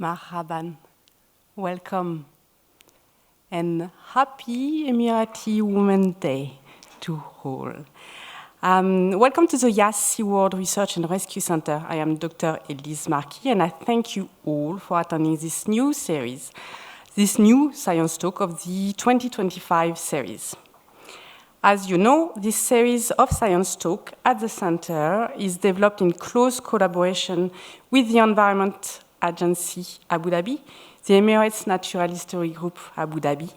Marhaban, welcome, and happy Emirati Women's Day to all. Welcome to the SeaWorld Research and Rescue Center. I am Dr. Elise Marquis, and I thank you all for attending this new series, this new science talk of the 2025 series. As you know, this series of science talk at the center is developed in close collaboration with the Environment Agency Abu Dhabi, the Emirates Natural History Group Abu Dhabi,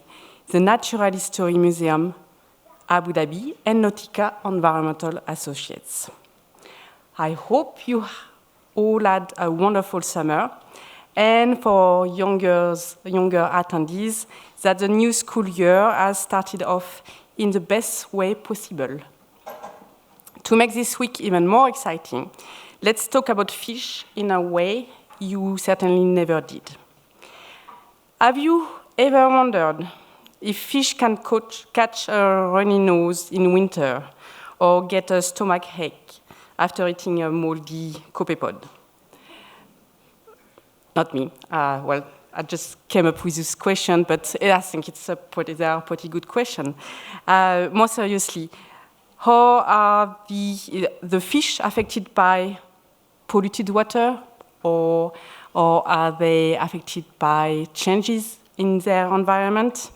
the Natural History Museum Abu Dhabi, and Nautica Environmental Associates. I hope you all had a wonderful summer, and for younger attendees, that the new school year has started off in the best way possible. To make this week even more exciting, let's talk about fish in a way you certainly never did. Have you ever wondered if fish can catch a runny nose in winter or get a stomachache after eating a moldy copepod? Not me. Well, I just came up with this question, but I think they are a pretty good question. More seriously, how are the fish affected by polluted water, or are they affected by changes in their environment?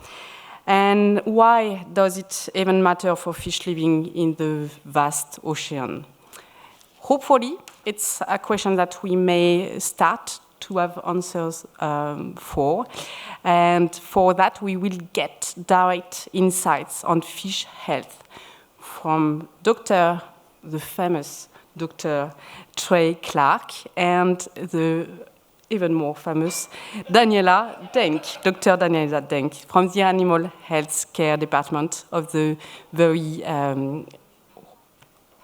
And why does it even matter for fish living in the vast ocean? Hopefully, it's a question that we may start to have answers for. And for that, we will get direct insights on fish health from the famous Dr. Trey Clark and the even more famous Daniela Denk, Dr. Daniela Denk, from the Animal Health Care Department of the very own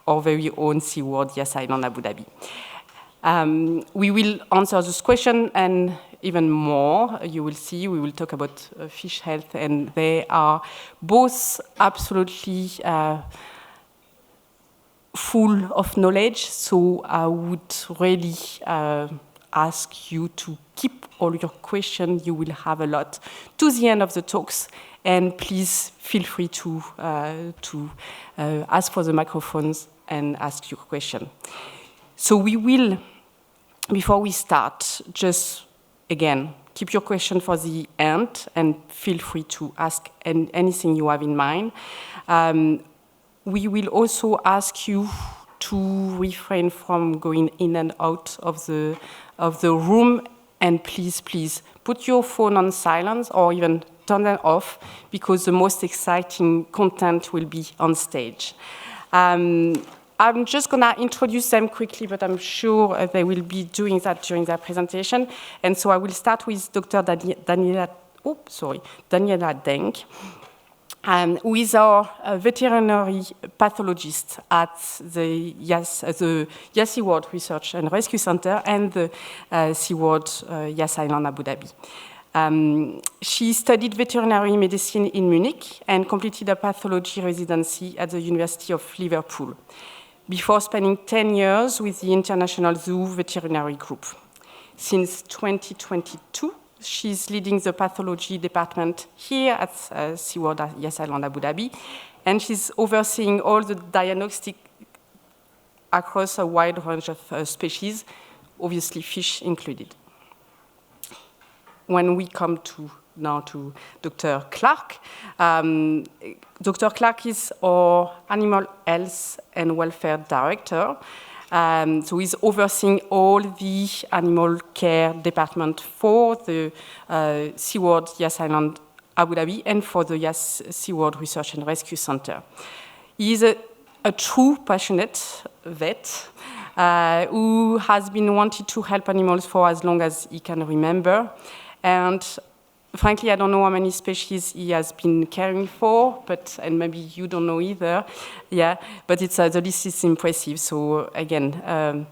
SeaWorld Yas Island Abu Dhabi. We will answer this question and even more. You will see, we will talk about fish health, and they are both absolutely full of knowledge, so I would really ask you to keep all your questions. You will have a lot to the end of the talks, and please feel free to ask for the microphones and ask your question. So we will, before we start, just again, keep your question for the end and feel free to ask anything you have in mind. We will also ask you to refrain from going in and out of the room, and please put your phone on silence or even turn them off, because the most exciting content will be on stage. I'm just going to introduce them quickly, but I'm sure they will be doing that during their presentation. And so I will start with Dr. Daniela Denk, who is our veterinary pathologist at the SeaWorld Research and Rescue Center and the SeaWorld Yas Island Abu Dhabi. She studied veterinary medicine in Munich and completed a pathology residency at the University of Liverpool, before spending 10 years with the International Zoo Veterinary Group. Since 2022, she's leading the pathology department here at SeaWorld Yas Island Abu Dhabi, and she's overseeing all the diagnostic across a wide range of species, obviously fish included. When we come now to Dr. Clark, Dr. Clark is our Animal Health and Welfare Director. So he's overseeing all the animal care department for the SeaWorld Yas Island Abu Dhabi and for the SeaWorld Research and Rescue Center. He is a true passionate vet who has been wanting to help animals for as long as he can remember. And frankly, I don't know how many species he has been caring for, and maybe you don't know either. Yeah, but the list is impressive. So again,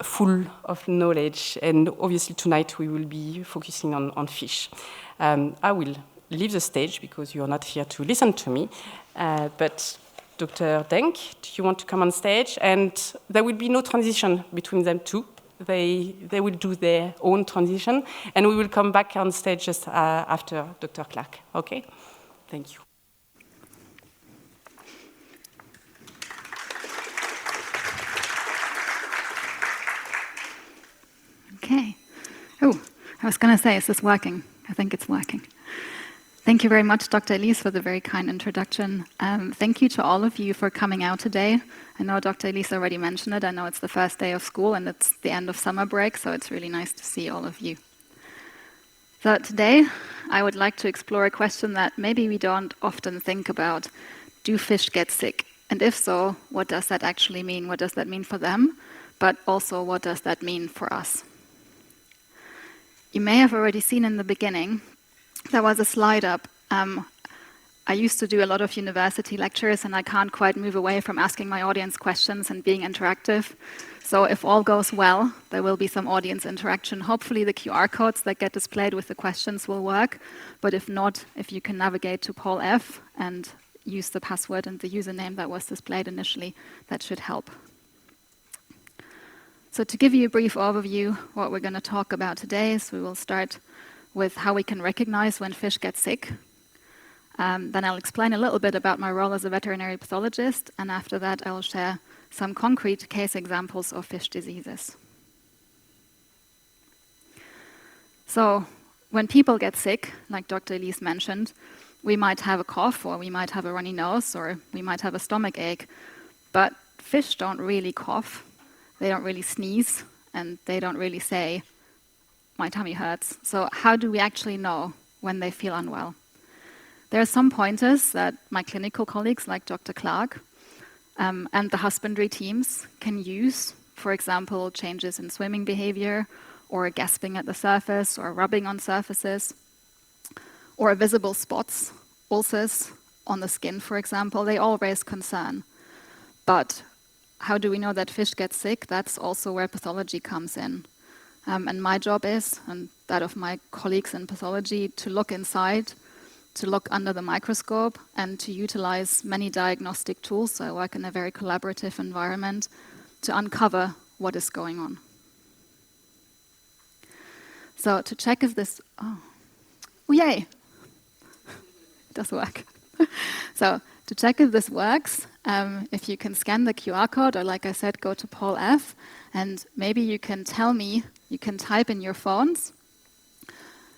full of knowledge. And obviously tonight we will be focusing on fish. I will leave the stage because you're not here to listen to me. But Dr. Denk, do you want to come on stage? And there will be no transition between them two. they will do their own transition, and we will come back on stage just after Dr. Clark. Okay? Thank you. Okay. Oh, I was going to say, is this working? I think it's working. Thank you very much, Dr. Elise, for the very kind introduction. Thank you to all of you for coming out today. I know Dr. Elise already mentioned it. I know it's the first day of school and it's the end of summer break, so it's really nice to see all of you. So today, I would like to explore a question that maybe we don't often think about. Do fish get sick? And if so, what does that actually mean? What does that mean for them? But also, what does that mean for us? You may have already seen in the beginning, there was a slide up. I used to do a lot of university lectures, and I can't quite move away from asking my audience questions and being interactive. So if all goes well, there will be some audience interaction. Hopefully the QR codes that get displayed with the questions will work. But if not, if you can navigate to Paul F and use the password and the username that was displayed initially, that should help. So to give you a brief overview, what we're going to talk about today is we will start with how we can recognize when fish get sick. Then I'll explain a little bit about my role as a veterinary pathologist, and after that I'll share some concrete case examples of fish diseases. So when people get sick, like Dr. Elise mentioned, we might have a cough, or we might have a runny nose, or we might have a stomach ache, but fish don't really cough. They don't really sneeze, and they don't really say, my tummy hurts. So how do we actually know when they feel unwell? There are some pointers that my clinical colleagues, like Dr. Clark, and the husbandry teams can use. For example, changes in swimming behavior, or gasping at the surface, or rubbing on surfaces, or visible spots, ulcers on the skin, for example. They all raise concern. But how do we know that fish get sick? That's also where pathology comes in. And my job is, and that of my colleagues in pathology, to look inside, to look under the microscope, and to utilize many diagnostic tools. So I work in a very collaborative environment to uncover what is going on. So to check if this, oh yay, it does work. So to check if this works, if you can scan the QR code, or like I said, go to Paul F, and maybe you can tell me, you can type in your phones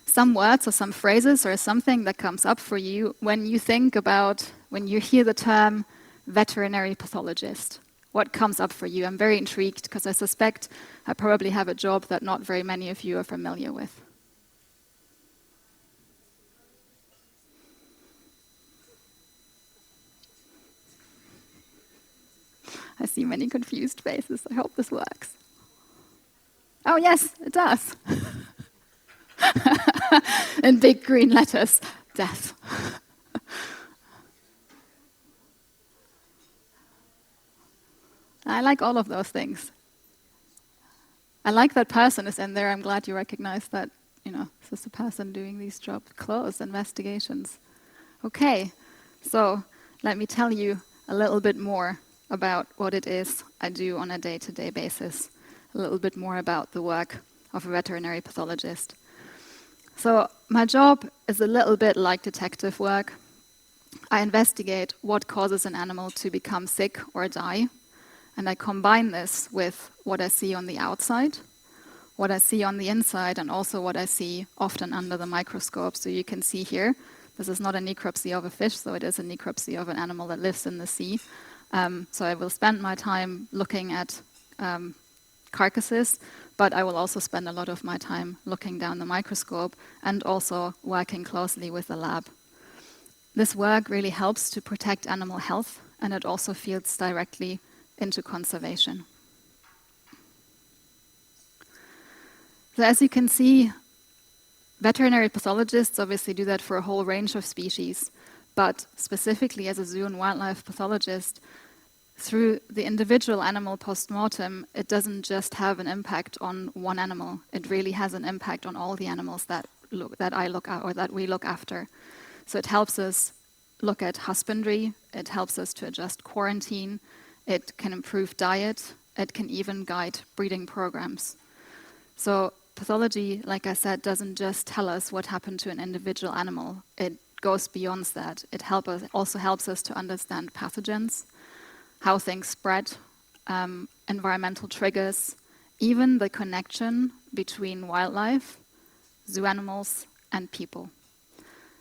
some words or some phrases or something that comes up for you when you think about, when you hear the term veterinary pathologist. What comes up for you? I'm very intrigued because I suspect I probably have a job that not very many of you are familiar with. I see many confused faces. I hope this works. Oh yes, it does. In big green letters, death. I like all of those things. I like that person is in there. I'm glad you recognize that, this is the person doing these jobs. Close investigations. Okay, so let me tell you a little bit more about what it is I do on a day-to-day basis. A little bit more about the work of a veterinary pathologist. So my job is a little bit like detective work. I investigate what causes an animal to become sick or die, and I combine this with what I see on the outside, what I see on the inside, and also what I see often under the microscope. So you can see here, this is not a necropsy of a fish, so it is a necropsy of an animal that lives in the sea. So I will spend my time looking at carcasses, but I will also spend a lot of my time looking down the microscope and also working closely with the lab. This work really helps to protect animal health, and it also feeds directly into conservation. So as you can see, veterinary pathologists obviously do that for a whole range of species, but specifically as a zoo and wildlife pathologist, through the individual animal post-mortem, it doesn't just have an impact on one animal. It really has an impact on all the animals that we look after. So it helps us look at husbandry, it helps us to adjust quarantine, it can improve diet, it can even guide breeding programs. So pathology, like I said, doesn't just tell us what happened to an individual animal. It goes beyond that. It also helps us to understand pathogens, how things spread, environmental triggers, even the connection between wildlife, zoo animals, and people.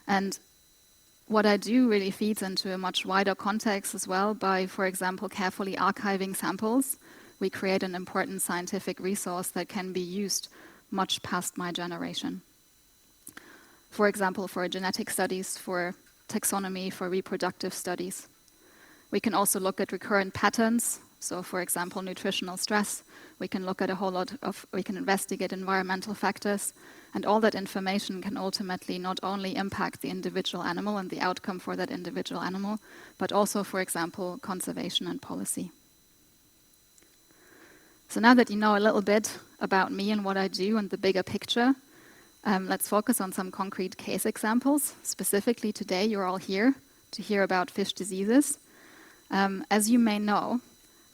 And what I do really feeds into a much wider context as well by, for example, carefully archiving samples. We create an important scientific resource that can be used much past my generation. For example, for genetic studies, for taxonomy, for reproductive studies. We can also look at recurrent patterns. So, for example, nutritional stress. We can look at we can investigate environmental factors. And all that information can ultimately not only impact the individual animal and the outcome for that individual animal, but also, for example, conservation and policy. So now that you know a little bit about me and what I do and the bigger picture, let's focus on some concrete case examples. Specifically today, you're all here to hear about fish diseases. As you may know,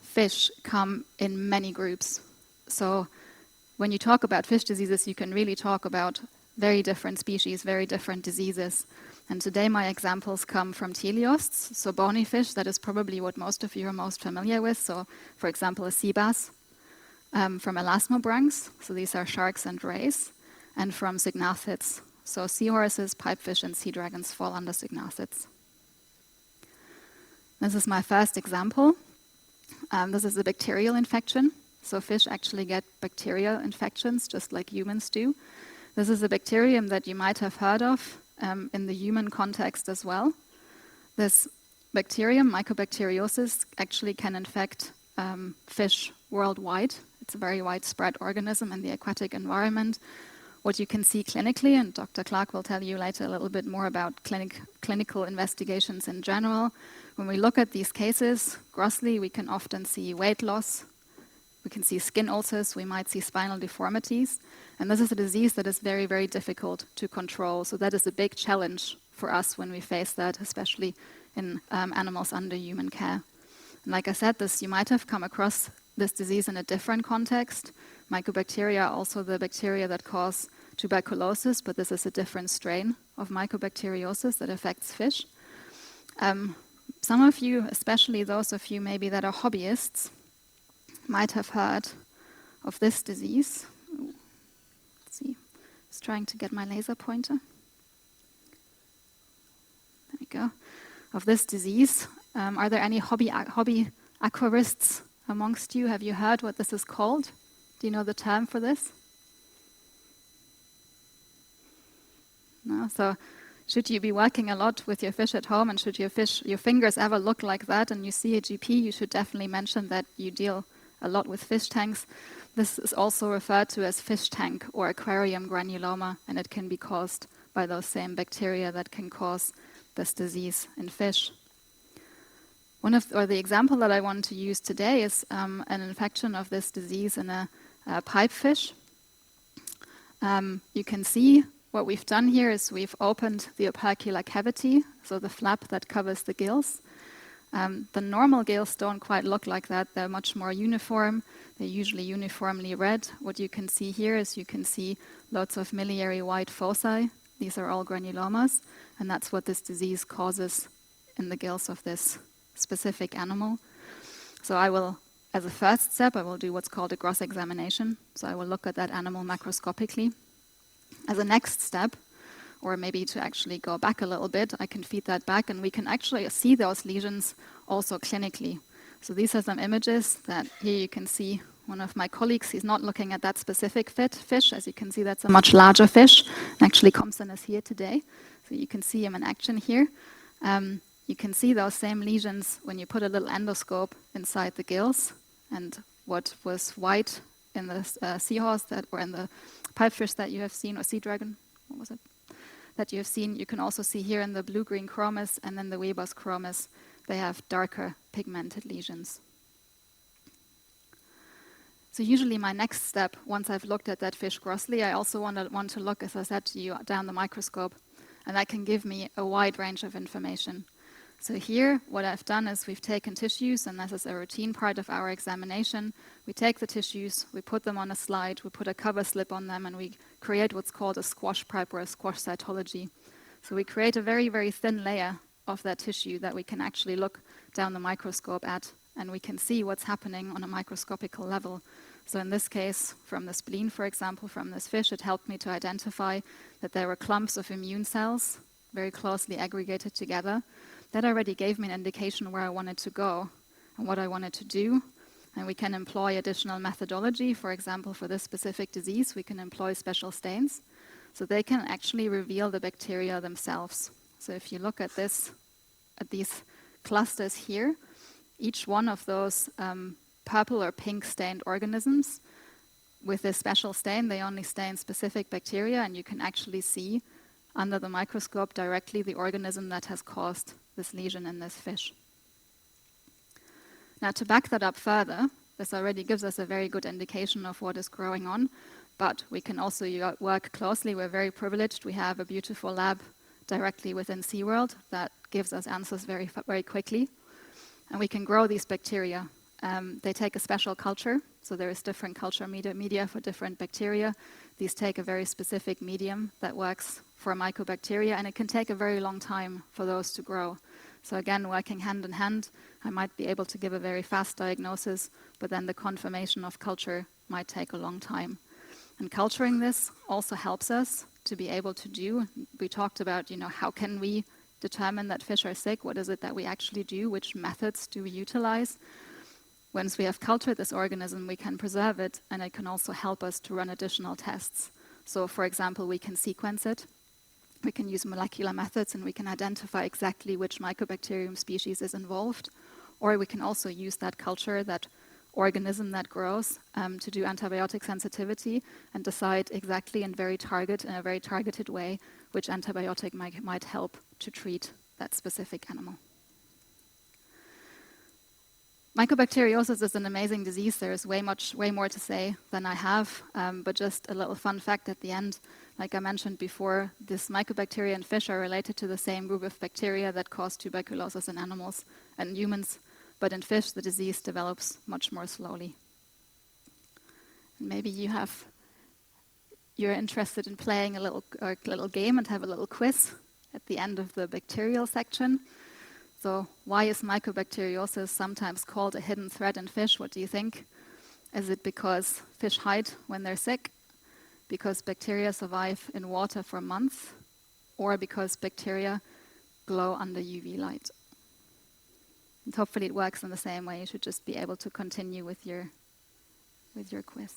fish come in many groups. So when you talk about fish diseases, you can really talk about very different species, very different diseases. And today my examples come from teleosts, so bony fish. That is probably what most of you are most familiar with. So, for example, a sea bass. From elasmobranchs, so these are sharks and rays. And from sygnathids, so seahorses, pipefish, and sea dragons fall under sygnathids. This is my first example. This is a bacterial infection. So fish actually get bacterial infections just like humans do. This is a bacterium that you might have heard of in the human context as well. This bacterium, Mycobacteriosis, actually can infect fish worldwide. It's a very widespread organism in the aquatic environment. What you can see clinically, and Dr. Clark will tell you later a little bit more about clinical investigations in general. When we look at these cases, grossly, we can often see weight loss. We can see skin ulcers, we might see spinal deformities. And this is a disease that is very, very difficult to control. So that is a big challenge for us when we face that, especially in animals under human care. And like I said, you might have come across this disease in a different context. Mycobacteria are also the bacteria that cause tuberculosis, but this is a different strain of mycobacteriosis that affects fish. Some of you, especially those of you maybe that are hobbyists, might have heard of this disease. Let's see, just trying to get my laser pointer. There we go. Of this disease. Are there any hobby aquarists amongst you? Have you heard what this is called? Do you know the term for this? No? So should you be working a lot with your fish at home, and should your fingers ever look like that and you see a GP, you should definitely mention that you deal a lot with fish tanks. This is also referred to as fish tank or aquarium granuloma, and it can be caused by those same bacteria that can cause this disease in fish. The example that I want to use today is an infection of this disease in a pipefish. You can see what we've done here is we've opened the opercular cavity, so the flap that covers the gills. The normal gills don't quite look like that. They're much more uniform. They're usually uniformly red. What you can see here is you can see lots of miliary white foci. These are all granulomas, and that's what this disease causes in the gills of this specific animal. So I will, as a first step, I will do what's called a gross examination. So I will look at that animal macroscopically. As a next step, or maybe to actually go back a little bit, I can feed that back and we can actually see those lesions also clinically. So these are some images that here you can see one of my colleagues. He's not looking at that specific fish. As you can see, that's a much larger fish. And actually, Compson is here today. So you can see him in action here. You can see those same lesions when you put a little endoscope inside the gills. And what was white in the seahorse or in the pipefish that you have seen, or sea dragon, what was it? That you have seen, you can also see here in the blue-green chromis and then the Weber's chromis, they have darker pigmented lesions. So usually my next step, once I've looked at that fish grossly, I also want to look, as I said to you, down the microscope, and that can give me a wide range of information. So here, what I've done is we've taken tissues, and this is a routine part of our examination. We take the tissues, we put them on a slide, we put a cover slip on them, and we create what's called a squash prep or a squash cytology. So we create a very, very thin layer of that tissue that we can actually look down the microscope at, and we can see what's happening on a microscopical level. So in this case, from the spleen, for example, from this fish, it helped me to identify that there were clumps of immune cells very closely aggregated together. That already gave me an indication where I wanted to go and what I wanted to do. And we can employ additional methodology. For example, for this specific disease, we can employ special stains. So they can actually reveal the bacteria themselves. So if you look at this, at these clusters here, each one of those purple or pink stained organisms, with this special stain, they only stain specific bacteria, and you can actually see under the microscope directly the organism that has caused this lesion in this fish. Now, to back that up further, this already gives us a very good indication of what is growing on, but we can also work closely. We're very privileged. We have a beautiful lab directly within SeaWorld that gives us answers very, very quickly, and we can grow these bacteria. They take a special culture, so there is different culture media for different bacteria. These take a very specific medium that works for mycobacteria, and it can take a very long time for those to grow. So again, working hand in hand, I might be able to give a very fast diagnosis, but then the confirmation of culture might take a long time. And culturing this also helps us to be able to do, we talked about, how can we determine that fish are sick? What is it that we actually do? Which methods do we utilize? Once we have cultured this organism, we can preserve it, and it can also help us to run additional tests. So, for example, we can sequence it. We can use molecular methods, and we can identify exactly which mycobacterium species is involved. Or we can also use that culture, that organism that grows, to do antibiotic sensitivity and decide exactly in a very targeted way which antibiotic might help to treat that specific animal. Mycobacteriosis is an amazing disease. There is way more to say than I have, but just a little fun fact at the end. Like I mentioned before, this mycobacteria in fish are related to the same group of bacteria that cause tuberculosis in animals and humans, but in fish the disease develops much more slowly. And maybe you're interested in playing a little game and have a little quiz at the end of the bacterial section. So why is mycobacteriosis sometimes called a hidden threat in fish? What do you think? Is it because fish hide when they're sick? Because bacteria survive in water for months? Or because bacteria glow under UV light? And hopefully it works in the same way. You should just be able to continue with your quiz.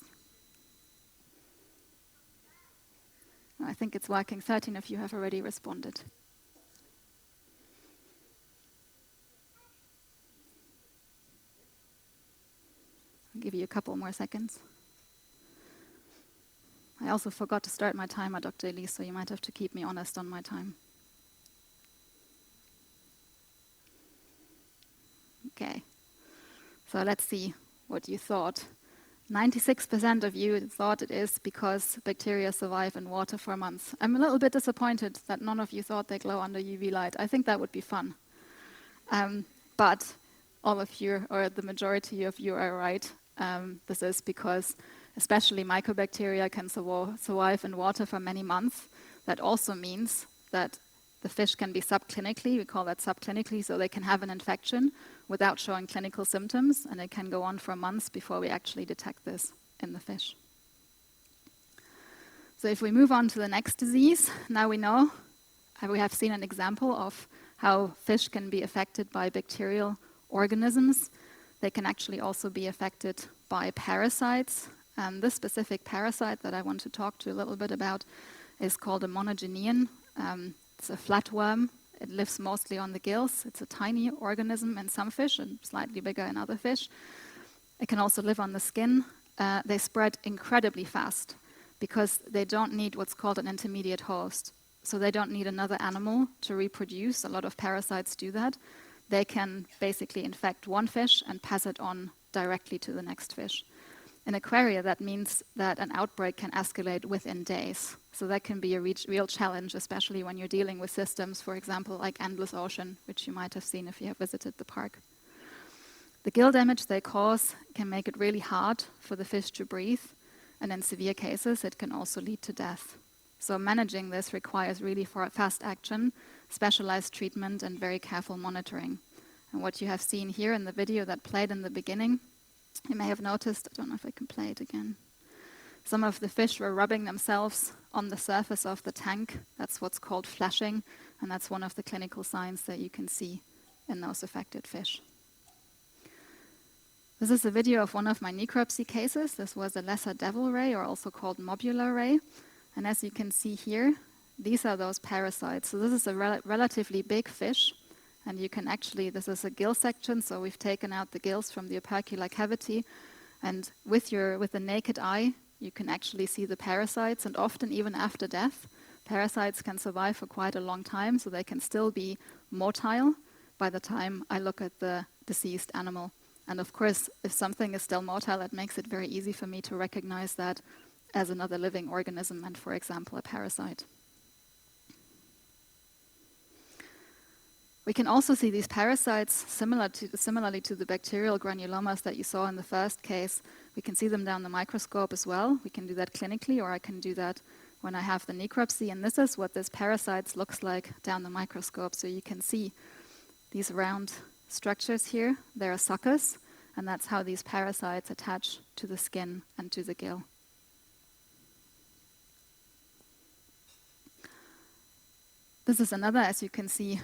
I think it's working. 13 of you have already responded. I'll give you a couple more seconds. I also forgot to start my timer, Dr. Elise, so you might have to keep me honest on my time. Okay, so let's see what you thought. 96% of you thought it is because bacteria survive in water for months. I'm a little bit disappointed that none of you thought they glow under UV light. I think that would be fun. But all of you, or the majority of you, are right. This is because especially mycobacteria can survive in water for many months. That also means that the fish can be subclinically, we call that subclinically, so they can have an infection without showing clinical symptoms, and it can go on for months before we actually detect this in the fish. So if we move on to the next disease, now we know, we have seen an example of how fish can be affected by bacterial organisms. They can actually also be affected by parasites. This specific parasite that I want to talk to you a little bit about is called a monogenean. It's a flatworm. It lives mostly on the gills. It's a tiny organism in some fish and slightly bigger in other fish. It can also live on the skin. They spread incredibly fast because they don't need what's called an intermediate host. So they don't need another animal to reproduce. A lot of parasites do that. They can basically infect one fish and pass it on directly to the next fish. In aquaria, that means that an outbreak can escalate within days. So that can be a real challenge, especially when you're dealing with systems, for example, like Endless Ocean, which you might have seen if you have visited the park. The gill damage they cause can make it really hard for the fish to breathe, and in severe cases, it can also lead to death. So managing this requires really fast action, specialized treatment, and very careful monitoring. And what you have seen here in the video that played in the beginning, you may have noticed, I don't know if I can play it again, some of the fish were rubbing themselves on the surface of the tank. That's what's called flashing, and that's one of the clinical signs that you can see in those affected fish. This is a video of one of my necropsy cases. This was a lesser devil ray, or also called mobular ray. And as you can see here, these are those parasites. So this is a relatively big fish. And you can actually, this is a gill section, so we've taken out the gills from the opercular cavity. And with the naked eye, you can actually see the parasites. And often, even after death, parasites can survive for quite a long time, so they can still be motile by the time I look at the deceased animal. And of course, if something is still motile, it makes it very easy for me to recognize that as another living organism and, for example, a parasite. We can also see these parasites similarly to the bacterial granulomas that you saw in the first case. We can see them down the microscope as well. We can do that clinically, or I can do that when I have the necropsy. And this is what this parasites looks like down the microscope. So you can see these round structures here. They're suckers, and that's how these parasites attach to the skin and to the gill. This is another, as you can see,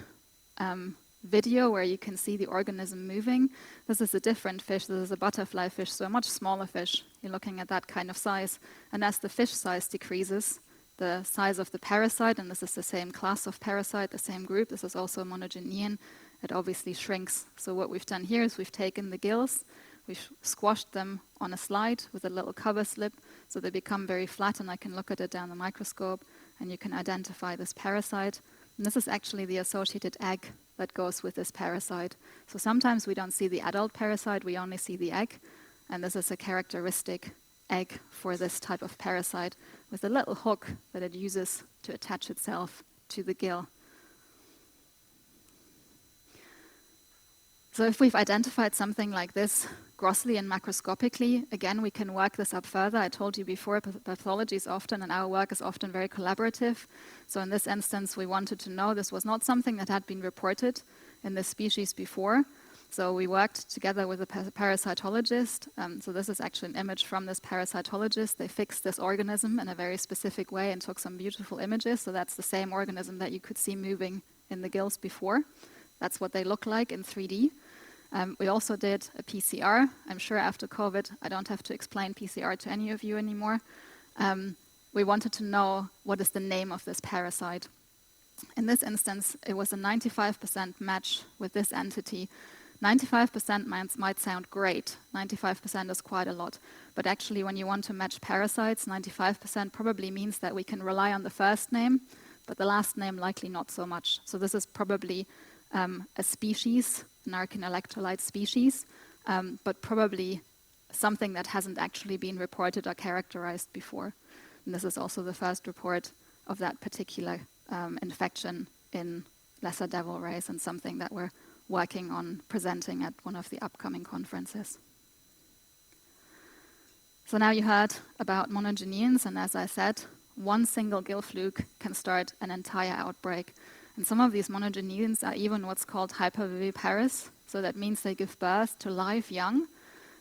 video where you can see the organism moving. This is a different fish. This is a butterfly fish, so a much smaller fish. You're looking at that kind of size. And as the fish size decreases, the size of the parasite, and this is the same class of parasite, the same group, this is also a monogenean, it obviously shrinks. So what we've done here is we've taken the gills, we've squashed them on a slide with a little cover slip, so they become very flat, and I can look at it down the microscope, and you can identify this parasite. And this is actually the associated egg that goes with this parasite. So sometimes we don't see the adult parasite, we only see the egg, and this is a characteristic egg for this type of parasite with a little hook that it uses to attach itself to the gill. So if we've identified something like this grossly and macroscopically, again, we can work this up further. I told you before, pathology is often, and our work is often very collaborative. So in this instance, we wanted to know this was not something that had been reported in this species before. So we worked together with a parasitologist. So this is actually an image from this parasitologist. They fixed this organism in a very specific way and took some beautiful images. So that's the same organism that you could see moving in the gills before. That's what they look like in 3D. We also did a PCR. I'm sure after COVID, I don't have to explain PCR to any of you anymore. We wanted to know what is the name of this parasite. In this instance, it was a 95% match with this entity. 95% might sound great. 95% is quite a lot. But actually, when you want to match parasites, 95% probably means that we can rely on the first name, but the last name likely not so much. So this is probably a species, an archanelectrolyte species, but probably something that hasn't actually been reported or characterized before. And this is also the first report of that particular infection in lesser devil rays, and something that we're working on presenting at one of the upcoming conferences. So now you heard about monogeneans, and as I said, one single gill fluke can start an entire outbreak. And some of these monogeneans are even what's called hyperviviparous. So that means they give birth to live young,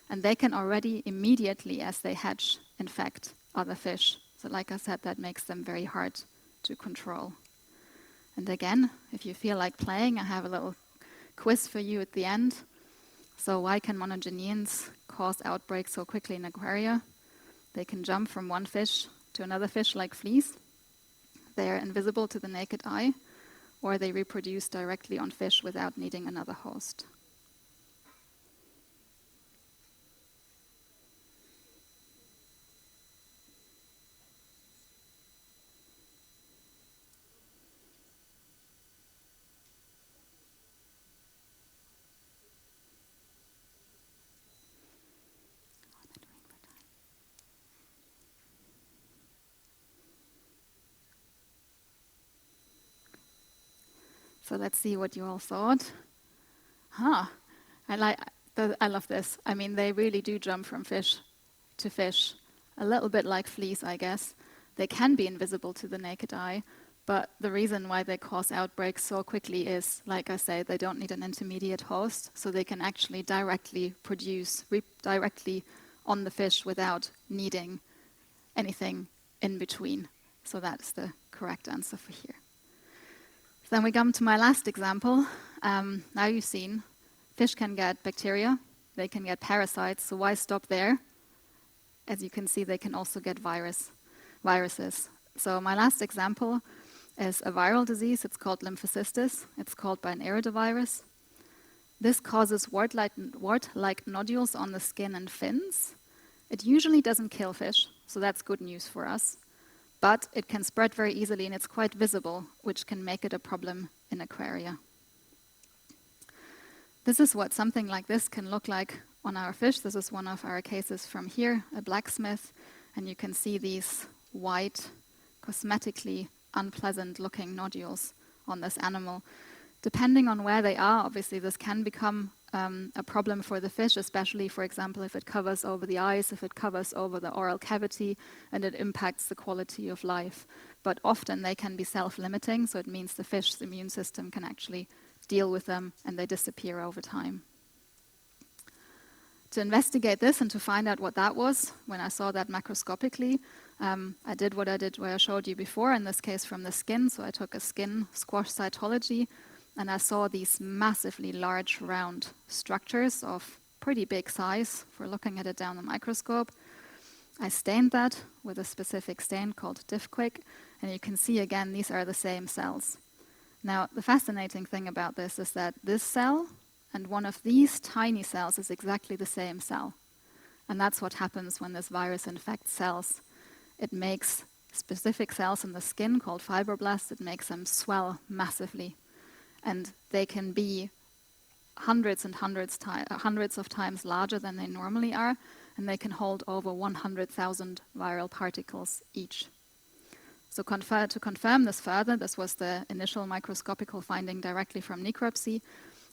and they can already immediately, as they hatch, infect other fish. So like I said, that makes them very hard to control. And again, if you feel like playing, I have a little quiz for you at the end. So why can monogeneans cause outbreaks so quickly in aquaria? They can jump from one fish to another fish like fleas. They are invisible to the naked eye, or they reproduce directly on fish without needing another host. So let's see what you all thought. I love this. I mean, they really do jump from fish to fish, a little bit like fleas, I guess. They can be invisible to the naked eye, but the reason why they cause outbreaks so quickly is, like I say, they don't need an intermediate host, so they can actually directly produce directly on the fish without needing anything in between. So that's the correct answer for here. Then we come to my last example. Now you've seen fish can get bacteria, they can get parasites, so why stop there? As you can see, they can also get viruses. So my last example is a viral disease. It's called lymphocystis. It's called by an iridovirus. This causes wart-like nodules on the skin and fins. It usually doesn't kill fish, so that's good news for us. But it can spread very easily, and it's quite visible, which can make it a problem in aquaria. This is what something like this can look like on our fish. This is one of our cases from here, a blacksmith, and you can see these white, cosmetically unpleasant-looking nodules on this animal. Depending on where they are, obviously this can become a problem for the fish, especially, for example, if it covers over the eyes, if it covers over the oral cavity, and it impacts the quality of life. But often they can be self-limiting, so it means the fish's immune system can actually deal with them, and they disappear over time. To investigate this and to find out what that was, when I saw that macroscopically, I did what I showed you before, in this case from the skin. So I took a skin squash cytology, and I saw these massively large round structures of pretty big size for looking at it down the microscope. I stained that with a specific stain called DiffQuick, and you can see again these are the same cells. Now the fascinating thing about this is that this cell and one of these tiny cells is exactly the same cell. And that's what happens when this virus infects cells. It makes specific cells in the skin called fibroblasts, it makes them swell massively. And they can be hundreds of times larger than they normally are, and they can hold over 100,000 viral particles each. So to confirm this further, this was the initial microscopical finding directly from necropsy.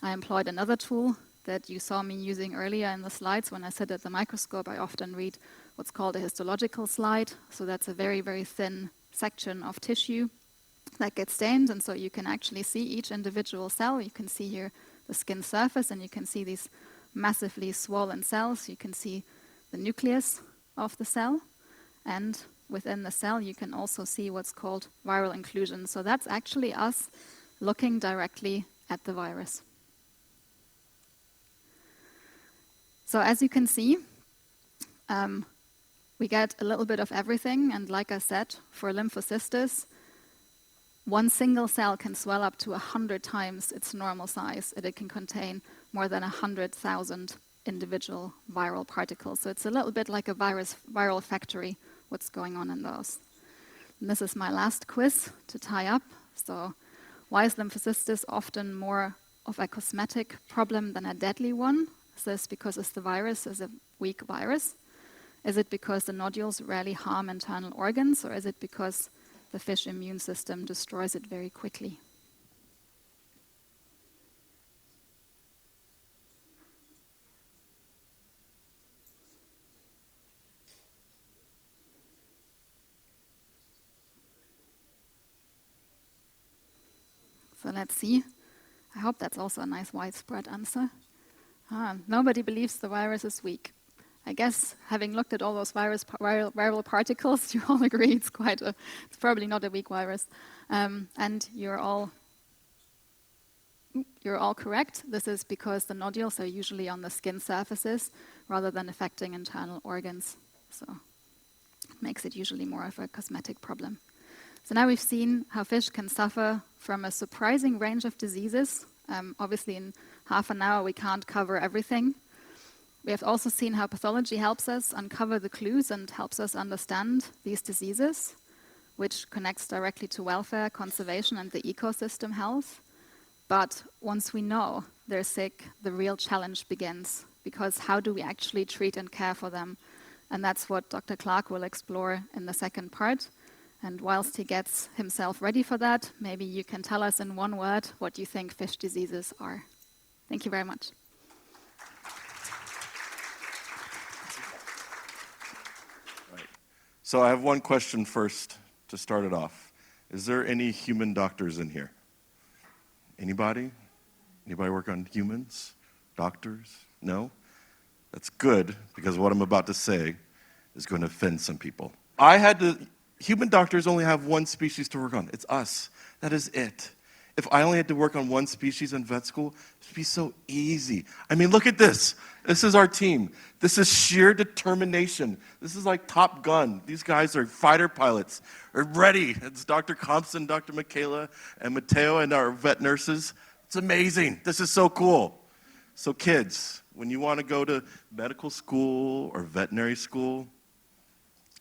I employed another tool that you saw me using earlier in the slides. When I sit at the microscope, I often read what's called a histological slide. So that's a very, very thin section of tissue that gets stained, and so you can actually see each individual cell. You can see here the skin surface, and you can see these massively swollen cells. You can see the nucleus of the cell, and within the cell you can also see what's called viral inclusion. So that's actually us looking directly at the virus. So as you can see, we get a little bit of everything, and like I said, for lymphocystis, one single cell can swell up to 100 times its normal size, and it can contain more than 100,000 individual viral particles. So it's a little bit like a viral factory, what's going on in those. And this is my last quiz to tie up. So why is lymphocystis often more of a cosmetic problem than a deadly one? Is this because the virus is a weak virus? Is it because the nodules rarely harm internal organs, or is it because the fish immune system destroys it very quickly? So let's see. I hope that's also a nice widespread answer. Nobody believes the virus is weak. I guess having looked at all those viral particles, you all agree it's probably not a weak virus. And you're all correct. This is because the nodules are usually on the skin surfaces rather than affecting internal organs. So it makes it usually more of a cosmetic problem. So now we've seen how fish can suffer from a surprising range of diseases. Obviously in half an hour we can't cover everything. We have also seen how pathology helps us uncover the clues and helps us understand these diseases, which connects directly to welfare, conservation, and the ecosystem health. But once we know they're sick, the real challenge begins, because how do we actually treat and care for them? And that's what Dr. Clark will explore in the second part. And whilst he gets himself ready for that, maybe you can tell us in one word what you think fish diseases are. Thank you very much. Right. So I have one question first to start it off. Is there any human doctors in here? Anybody? Anybody work on humans? Doctors? No? That's good, because what I'm about to say is going to offend some people. Human doctors only have one species to work on. It's us. That is it. If I only had to work on one species in vet school, it'd be so easy. I mean, look at this. This is our team. This is sheer determination. This is like Top Gun. These guys are fighter pilots. They're ready. It's Dr. Compson, Dr. Michaela, and Matteo, and our vet nurses. It's amazing. This is so cool. So kids, when you want to go to medical school or veterinary school,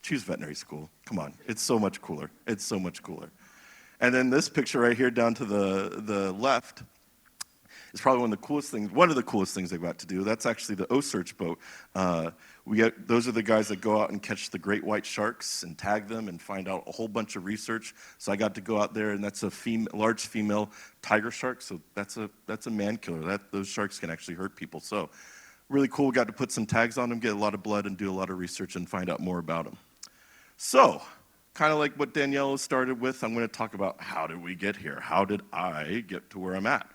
choose veterinary school. Come on, it's so much cooler. It's so much cooler. And then this picture right here down to the left is probably one of the coolest things I got to do. That's actually the O-Search boat. Those are the guys that go out and catch the great white sharks and tag them and find out a whole bunch of research. So I got to go out there, and that's a large female tiger shark. So that's a man killer. Those sharks can actually hurt people. So really cool. Got to put some tags on them, get a lot of blood, and do a lot of research and find out more about them. So, kind of like what Danielle started with, I'm going to talk about how did we get here? How did I get to where I'm at?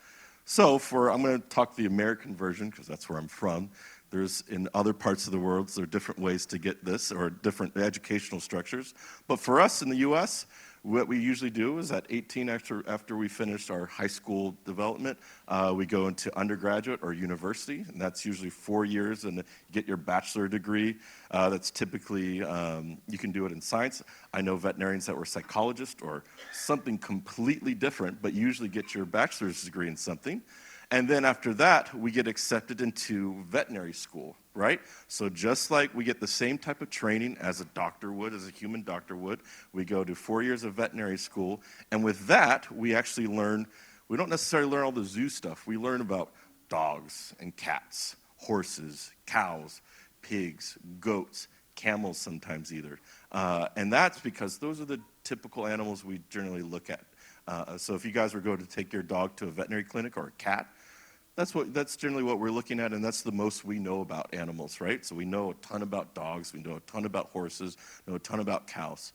So, I'm going to talk the American version, because that's where I'm from. There's, in other parts of the world, there are different ways to get this, or different educational structures. But for us in the U.S., what we usually do is at 18, after we finish our high school development, we go into undergraduate or university, and that's usually 4 years, and you get your bachelor degree. That's typically, you can do it in science. I know veterinarians that were psychologists or something completely different, but usually get your bachelor's degree in something. And then after that, we get accepted into veterinary school, right? So just like we get the same type of training as a doctor would, as a human doctor would, we go to 4 years of veterinary school, and with that, we actually we don't necessarily learn all the zoo stuff. We learn about dogs and cats, horses, cows, pigs, goats, camels sometimes either. And that's because those are the typical animals we generally look at. So if you guys were going to take your dog to a veterinary clinic or a cat, that's generally what we're looking at, and that's the most we know about animals, right? So we know a ton about dogs, we know a ton about horses, know a ton about cows.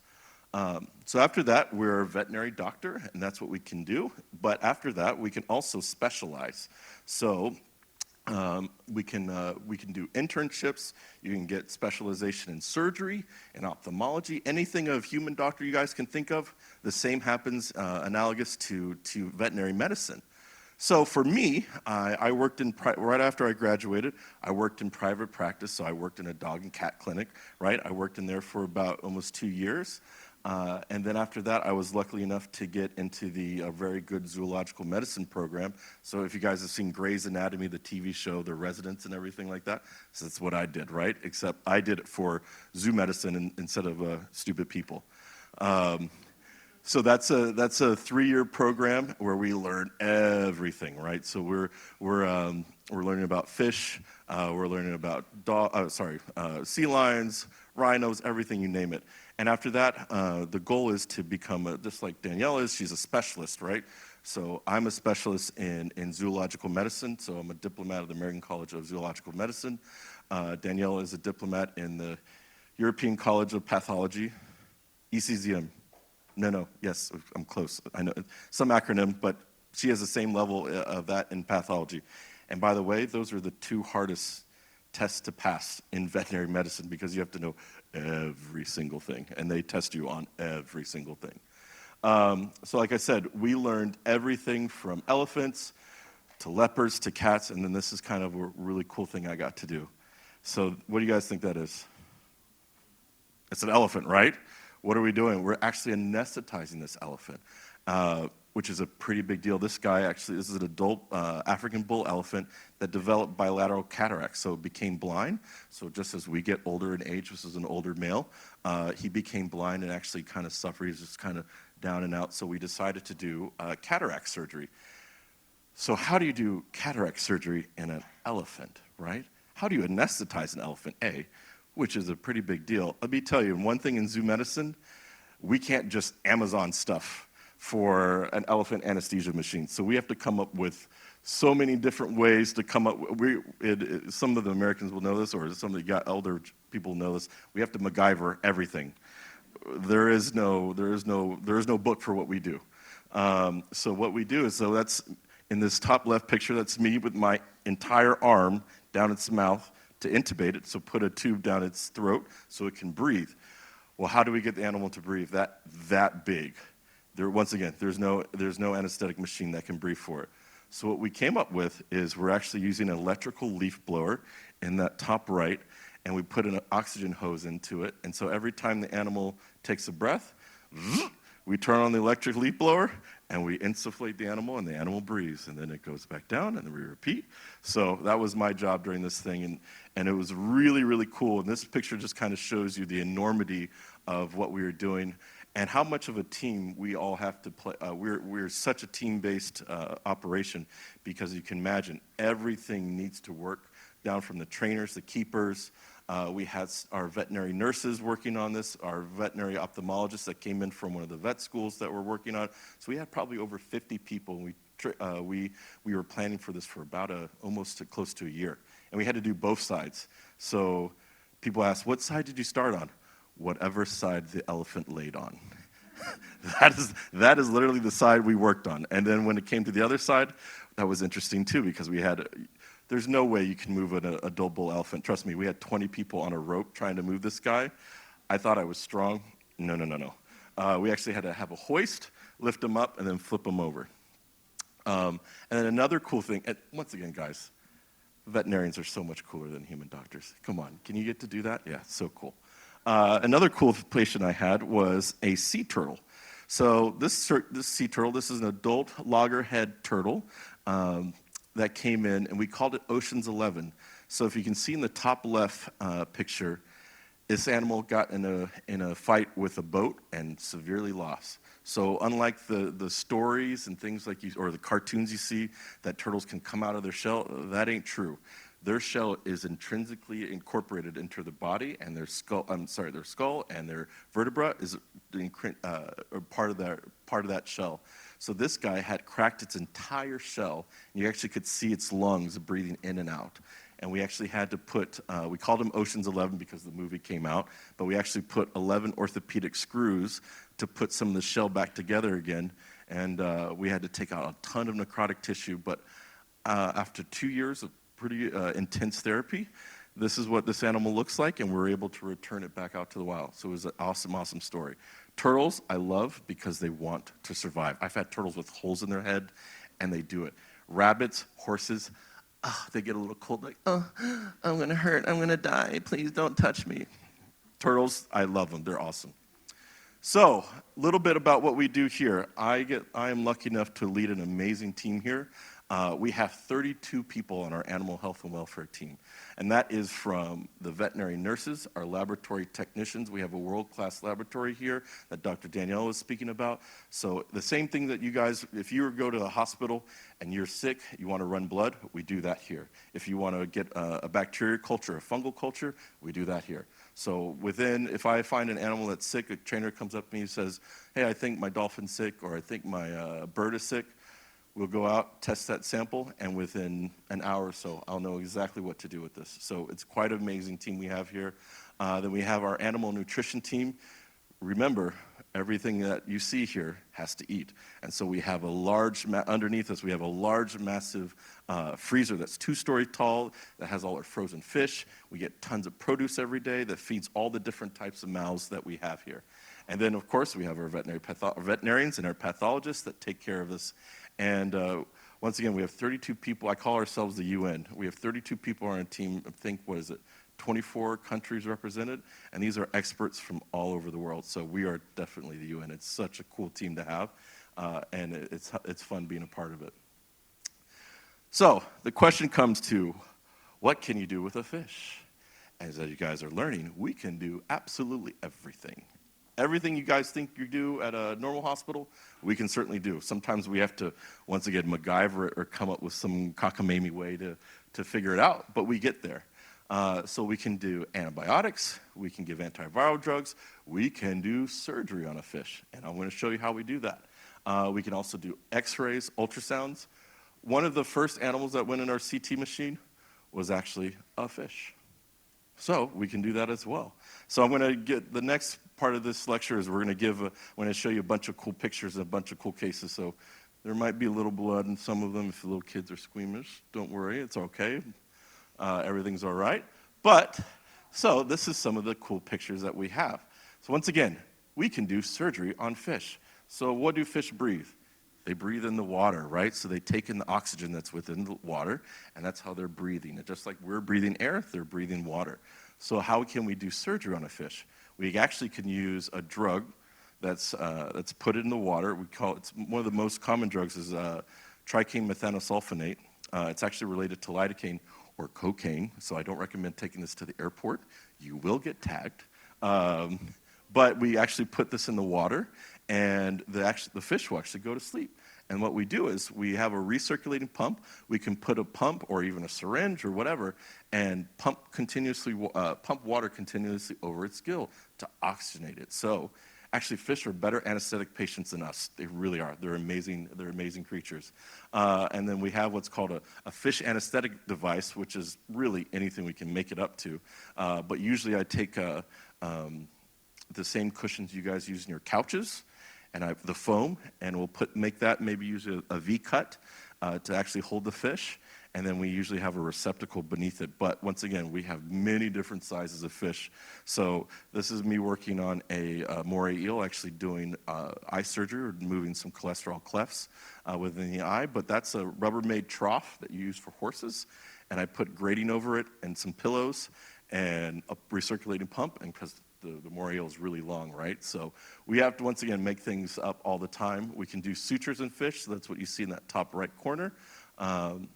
So after that, we're a veterinary doctor, and that's what we can do. But after that, we can also specialize. So we can do internships. You can get specialization in surgery, in ophthalmology, anything of human doctor you guys can think of. The same happens analogous to veterinary medicine. So for me, I worked right after I graduated, I worked in private practice. So I worked in a dog and cat clinic, right? I worked in there for about almost 2 years. And then after that, I was lucky enough to get into the very good zoological medicine program. So if you guys have seen Grey's Anatomy, the TV show, The Residents and everything like that, so that's what I did, right? Except I did it for zoo medicine instead of stupid people. So that's a 3-year program where we learn everything, right? So we're learning about fish, we're learning about sea lions, rhinos, everything you name it. And after that, the goal is to become just like Danielle is. She's a specialist, right? So I'm a specialist in zoological medicine. So I'm a diplomat of the American College of Zoological Medicine. Danielle is a diplomat in the European College of Pathology, ECZM. No, yes, I'm close. I know some acronym, but she has the same level of that in pathology. And by the way, those are the 2 hardest tests to pass in veterinary medicine because you have to know every single thing, and they test you on every single thing. So like I said, we learned everything from elephants to leopards to cats, and then this is kind of a really cool thing I got to do. So what do you guys think that is? It's an elephant, right? What are we doing? We're actually anesthetizing this elephant, which is a pretty big deal. This is an adult African bull elephant that developed bilateral cataracts, so it became blind. So just as we get older in age, this is an older male, he became blind and actually kind of suffered. He's just kind of down and out, so we decided to do cataract surgery. So how do you do cataract surgery in an elephant, right? How do you anesthetize an elephant, which is a pretty big deal. Let me tell you, one thing in zoo medicine, we can't just Amazon stuff for an elephant anesthesia machine. So we have to come up with so many different ways to come up. Some of the Americans will know this, or some of the elder people know this. We have to MacGyver everything. There is no book for what we do. So what we do is, so that's in this top left picture, that's me with my entire arm down its mouth to intubate it, so put a tube down its throat so it can breathe. Well, how do we get the animal to breathe that big? Once again, there's no anesthetic machine that can breathe for it. So what we came up with is we're actually using an electrical leaf blower in that top right, and we put an oxygen hose into it. And so every time the animal takes a breath, we turn on the electric leaf blower, and we insufflate the animal, and the animal breathes. And then it goes back down, and then we repeat. So that was my job during this thing, and it was really, really cool. And this picture just kind of shows you the enormity of what we were doing and how much of a team we all have to play. We're such a team-based operation because you can imagine everything needs to work, down from the trainers, the keepers. We had our veterinary nurses working on this, our veterinary ophthalmologists that came in from one of the vet schools that were working on it. So we had probably over 50 people, and we were planning for this for about almost close to a year. And we had to do both sides. So people ask, what side did you start on? Whatever side the elephant laid on. That is literally the side we worked on. And then when it came to the other side, that was interesting too, because there's no way you can move an adult bull elephant. Trust me, we had 20 people on a rope trying to move this guy. I thought I was strong. No. We actually had to have a hoist, lift him up, and then flip him over. And then another cool thing, and once again, guys, veterinarians are so much cooler than human doctors. Come on, can you get to do that? Yeah, so cool. Another cool patient I had was a sea turtle. So this sea turtle, this is an adult loggerhead turtle that came in, and we called it Ocean's 11. So if you can see in the top left picture, this animal got in a fight with a boat and severely lost. So unlike the stories and things like or the cartoons you see that turtles can come out of their shell, that ain't true. Their shell is intrinsically incorporated into the body, and their skull and their vertebra is part of that shell. So this guy had cracked its entire shell, and you actually could see its lungs breathing in and out. And we actually had to put, we called him Ocean's 11 because the movie came out, but we actually put 11 orthopedic screws to put some of the shell back together again. And we had to take out a ton of necrotic tissue, but after 2 years of pretty intense therapy, this is what this animal looks like, and we're able to return it back out to the wild. So it was an awesome, awesome story. Turtles, I love because they want to survive. I've had turtles with holes in their head, and they do it. Rabbits, horses, they get a little cold, like, I'm going to hurt, I'm going to die, please don't touch me. Turtles, I love them, they're awesome. So, a little bit about what we do here. I am lucky enough to lead an amazing team here. We have 32 people on our animal health and welfare team, and that is from the veterinary nurses, our laboratory technicians. We have a world-class laboratory here that Dr. Danielle was speaking about. So the same thing that you guys, if you go to the hospital and you're sick, you want to run blood, we do that here. If you want to get a bacteria culture, a fungal culture, we do that here. So if I find an animal that's sick, a trainer comes up to me and says, hey, I think my dolphin's sick, or I think my bird is sick, we'll go out, test that sample, and within an hour or so, I'll know exactly what to do with this. So it's quite an amazing team we have here. Then we have our animal nutrition team. Remember, everything that you see here has to eat. And so we have underneath us, we have a large, massive freezer that's 2-story tall that has all our frozen fish. We get tons of produce every day that feeds all the different types of mouths that we have here. And then, of course, we have our veterinarians and our pathologists that take care of this. And once again, we have 32 people. I call ourselves the UN. We have 32 people on our team. I think, 24 countries represented. And these are experts from all over the world. So we are definitely the UN. It's such a cool team to have. And it's fun being a part of it. So the question comes to, what can you do with a fish? As you guys are learning, we can do absolutely everything. Everything you guys think you do at a normal hospital, we can certainly do. Sometimes we have to, once again, MacGyver it or come up with some cockamamie way to figure it out, but we get there. So we can do antibiotics, we can give antiviral drugs, we can do surgery on a fish, and I'm going to show you how we do that. We can also do x-rays, ultrasounds. One of the first animals that went in our CT machine was actually a fish. So we can do that as well. So I'm going to get the next part of this lecture is I'm going to show you a bunch of cool pictures and a bunch of cool cases. So there might be a little blood in some of them. If the little kids are squeamish, don't worry, it's okay. Everything's all right. So this is some of the cool pictures that we have. So once again, we can do surgery on fish. So what do fish breathe? They breathe in the water, right? So they take in the oxygen that's within the water, and that's how they're breathing. And just like we're breathing air, they're breathing water. So how can we do surgery on a fish? We actually can use a drug that's put in the water. It's one of the most common drugs is tricane methanosulfonate. It's actually related to lidocaine or cocaine, so I don't recommend taking this to the airport. You will get tagged. But we actually put this in the water, and the fish will actually go to sleep. And what we do is we have a recirculating pump. We can put a pump or even a syringe or whatever and pump water continuously over its gill to oxygenate it. So actually, fish are better anesthetic patients than us. They really are. They're amazing. They're amazing creatures. And then we have what's called a fish anesthetic device, which is really anything we can make it up to. But usually I take the same cushions you guys use in your couches, and the foam, and we'll maybe use a V-cut to actually hold the fish, and then we usually have a receptacle beneath it. But once again, we have many different sizes of fish. So this is me working on a moray eel, actually doing eye surgery, or removing some cholesterol clefts within the eye. But that's a Rubbermaid trough that you use for horses, and I put grating over it and some pillows and a recirculating pump, and because the moray eel is really long, right? So we have to, once again, make things up all the time. We can do sutures in fish, so that's what you see in that top right corner. And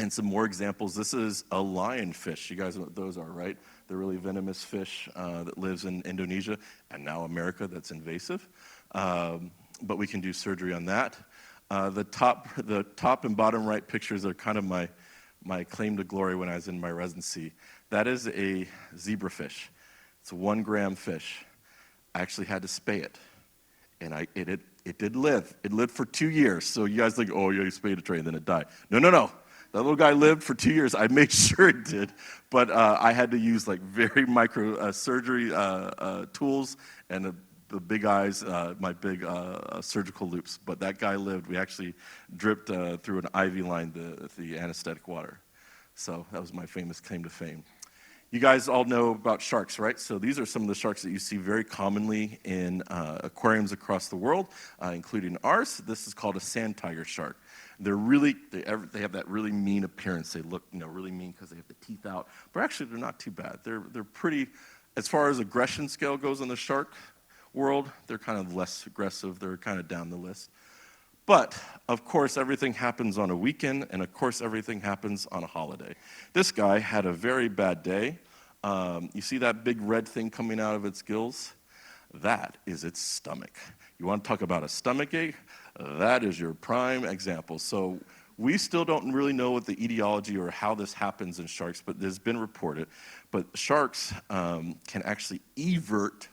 some more examples. This is a lionfish. You guys know what those are, right? They're really venomous fish that lives in Indonesia and now America that's invasive. But we can do surgery on that. The top and bottom right pictures are kind of my claim to glory when I was in my residency. That is a zebrafish. It's a 1 gram fish. I actually had to spay it. And it did live. It lived for 2 years. So you guys think, oh, yeah, you spayed a tray and then it died. No. That little guy lived for 2 years. I made sure it did. But I had to use like very micro surgery tools and the big eyes, my big surgical loops. But that guy lived. We actually dripped through an IV line the anesthetic water. So that was my famous claim to fame. You guys all know about sharks, right? So these are some of the sharks that you see very commonly in aquariums across the world, including ours. This is called a sand tiger shark. They have that really mean appearance. They look, really mean because they have the teeth out. But actually, they're not too bad. They're pretty, as far as aggression scale goes in the shark world, they're kind of less aggressive. They're kind of down the list. But, of course, everything happens on a weekend, and, of course, everything happens on a holiday. This guy had a very bad day. You see that big red thing coming out of its gills? That is its stomach. You want to talk about a stomachache? That is your prime example. So we still don't really know what the etiology or how this happens in sharks, but there's been reported. But sharks can actually evert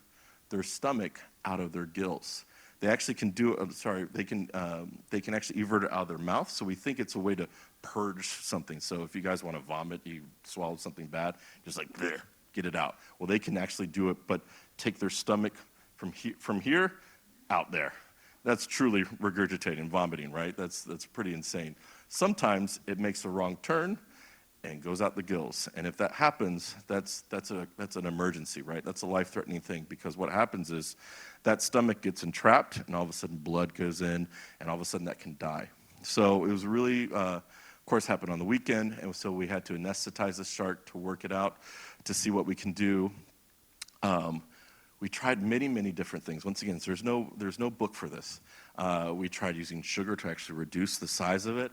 their stomach out of their gills. They actually can do it. They can actually evert it out of their mouth. So we think it's a way to purge something. So if you guys want to vomit, you swallowed something bad, just like there, get it out. Well, they can actually do it, but take their stomach from here out there. That's truly regurgitating, vomiting, right? That's pretty insane. Sometimes it makes a wrong turn and goes out the gills. And if that happens, that's an emergency, right? That's a life-threatening thing, because what happens is that stomach gets entrapped, and all of a sudden blood goes in, and all of a sudden that can die. So it was really, of course, happened on the weekend, and so we had to anesthetize the shark to work it out, to see what we can do. We tried many, many different things. Once again, there's no book for this. We tried using sugar to actually reduce the size of it.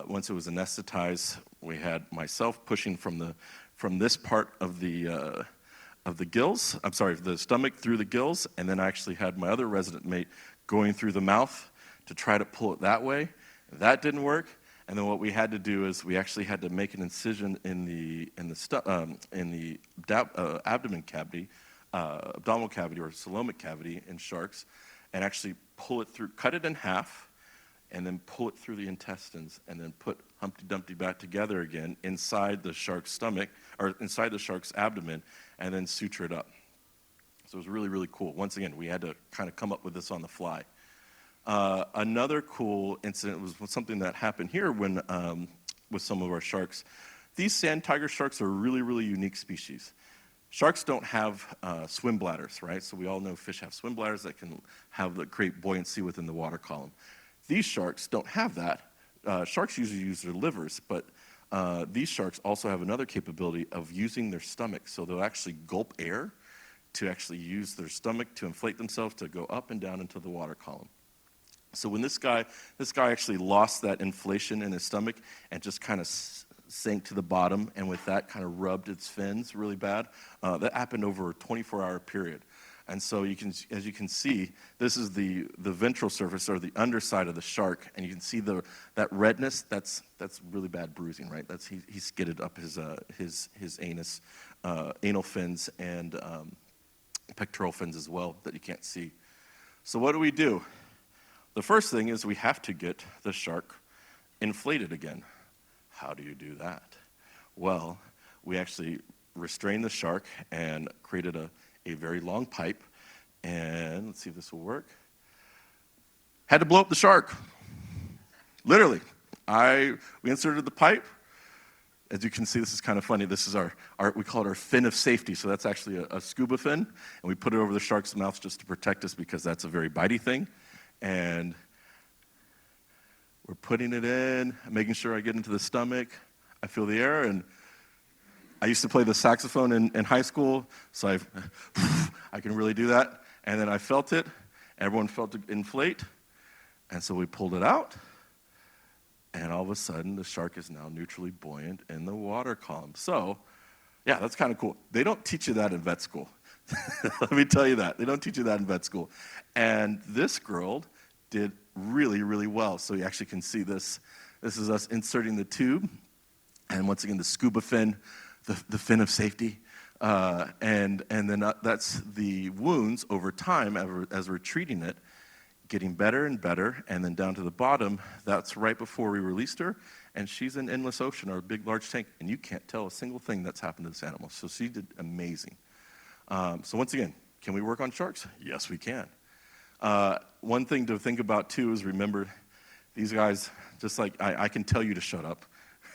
Once it was anesthetized, we had myself pushing from this part of the gills. The stomach through the gills, and then I actually had my other resident mate going through the mouth to try to pull it that way. That didn't work. And then what we had to do is we actually had to make an incision in the abdomen cavity, abdominal cavity or coelomic cavity in sharks, and actually pull it through, cut it in half, and then pull it through the intestines, and then put Humpty Dumpty back together again inside the shark's stomach, or inside the shark's abdomen, and then suture it up. So it was really, really cool. Once again, we had to kind of come up with this on the fly. Another cool incident was something that happened here when, with some of our sharks. These sand tiger sharks are a really, really unique species. Sharks don't have swim bladders, right? So we all know fish have swim bladders that can create buoyancy within the water column. These sharks don't have that. Sharks usually use their livers, but these sharks also have another capability of using their stomach. So they'll actually gulp air to actually use their stomach to inflate themselves to go up and down into the water column. So when this guy actually lost that inflation in his stomach and just kind of sank to the bottom, and with that kind of rubbed its fins really bad. That happened over a 24-hour period. And so as you can see, this is the ventral surface or the underside of the shark, and you can see that redness. That's really bad bruising, right? He skidded up his anus, anal fins, and pectoral fins as well that you can't see. So what do? The first thing is we have to get the shark inflated again. How do you do that? Well, we actually restrained the shark and created a very long pipe, and let's see if this will work. Had to blow up the shark. Literally. We inserted the pipe. As you can see, this is kind of funny. This is we call it our fin of safety. So that's actually a scuba fin, and we put it over the shark's mouth just to protect us because that's a very bitey thing. And we're putting it in, making sure I get into the stomach. I feel the air, and I used to play the saxophone in high school, so I can really do that. And then I felt it. Everyone felt it inflate. And so we pulled it out. And all of a sudden, the shark is now neutrally buoyant in the water column. So, yeah, that's kind of cool. They don't teach you that in vet school. Let me tell you that. They don't teach you that in vet school. And this girl did really, really well. So you actually can see this. This is us inserting the tube. And once again, the scuba fin, the fin of safety. And then that's the wounds over time as we're treating it, getting better and better. And then down to the bottom, that's right before we released her. And she's in endless ocean, or a big, large tank. And you can't tell a single thing that's happened to this animal. So she did amazing. So once again, can we work on sharks? Yes, we can. One thing to think about, too, is remember, these guys, just like I can tell you to shut up,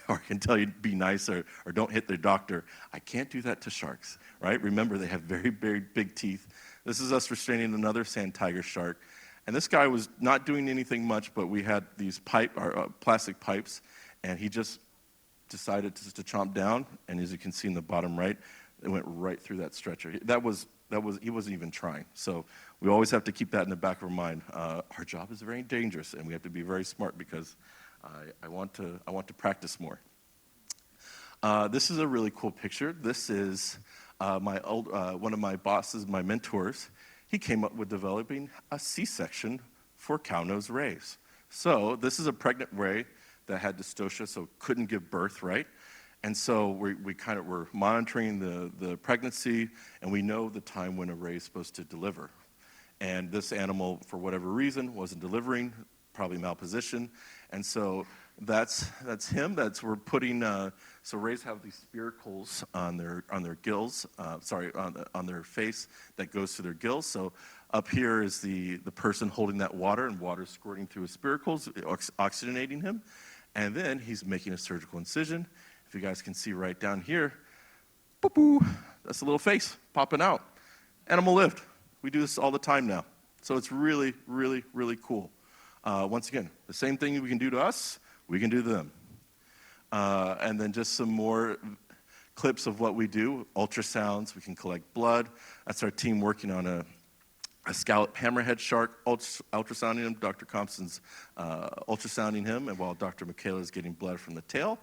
or I can tell you to be nice, or don't hit their doctor. I can't do that to sharks, right? Remember, they have very, very big teeth. This is us restraining another sand tiger shark. And this guy was not doing anything much, but we had these plastic pipes, and he just decided to chomp down. And as you can see in the bottom right, it went right through that stretcher. He wasn't even trying. So we always have to keep that in the back of our mind. Our job is very dangerous, and we have to be very smart because I want to practice more. This is a really cool picture. This is one of my bosses, my mentors. He came up with developing a C-section for cow-nose rays. So this is a pregnant ray that had dystocia, so couldn't give birth, right? And so we're monitoring the pregnancy, and we know the time when a ray is supposed to deliver. And this animal, for whatever reason, wasn't delivering, probably malposition. And so that's him. We're putting. So rays have these spiracles on their gills. On their face that goes to their gills. So up here is the person holding that water, and water squirting through his spiracles, oxygenating him. And then he's making a surgical incision. If you guys can see right down here, boop, that's a little face popping out. Animal lived. We do this all the time now. So it's really, really, really cool. Once again, the same thing we can do to us, we can do to them. And then just some more clips of what we do. Ultrasounds, we can collect blood. That's our team working on a scallop hammerhead shark, ultrasounding him. Dr. Compson's ultrasounding him, and while Dr. Michaela is getting blood from the tail.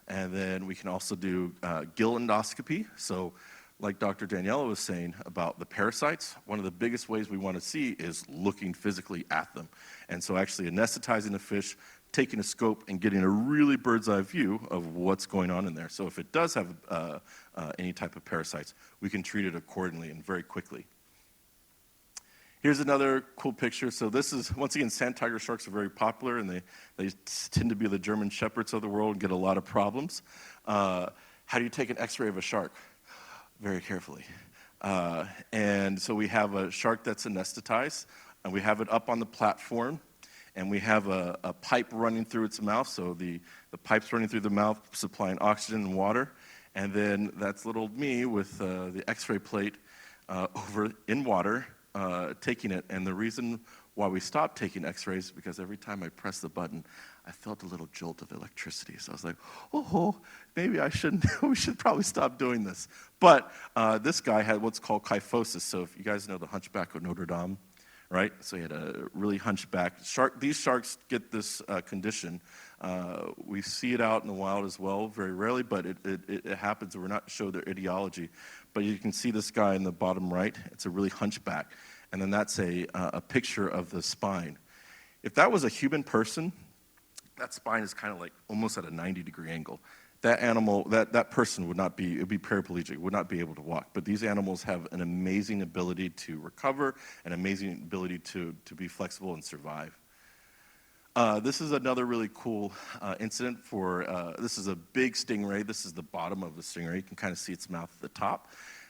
And then we can also do gill endoscopy. So like Dr. Daniela was saying about the parasites, one of the biggest ways we want to see is looking physically at them. And so actually anesthetizing the fish taking a scope and getting a really bird's eye view of what's going on in there. So if it does have any type of parasites, we can treat it accordingly and very quickly. Here's another cool picture. So this is, once again, sand tiger sharks are very popular, and they tend to be the German shepherds of the world and get a lot of problems. How do you take an x-ray of a shark? Very carefully. And so we have a shark that's anesthetized, and we have it up on the platform, and we have a pipe running through its mouth. So the pipe's running through the mouth, supplying oxygen and water. And then that's little me with the x-ray plate over in water, taking it. And the reason why we stopped taking x-rays is because every time I pressed the button, I felt a little jolt of electricity. So I was like, oh, maybe I shouldn't, we should probably stop doing this. But this guy had what's called kyphosis. So if you guys know the Hunchback of Notre Dame, right? So he had a really hunchback shark. These sharks get this condition. We see it out in the wild as well, very rarely, but it happens. We're not sure their etiology. But you can see this guy in the bottom right. It's a really hunchback. And then that's a picture of the spine. If that was a human person, that spine is kind of like almost at a 90-degree angle. That animal, that person would not be, it would be paraplegic, would not be able to walk. But these animals have an amazing ability to recover, an amazing ability to be flexible and survive. This is another really cool incident for, this is a big stingray. This is the bottom of the stingray. You can kind of see its mouth at the top.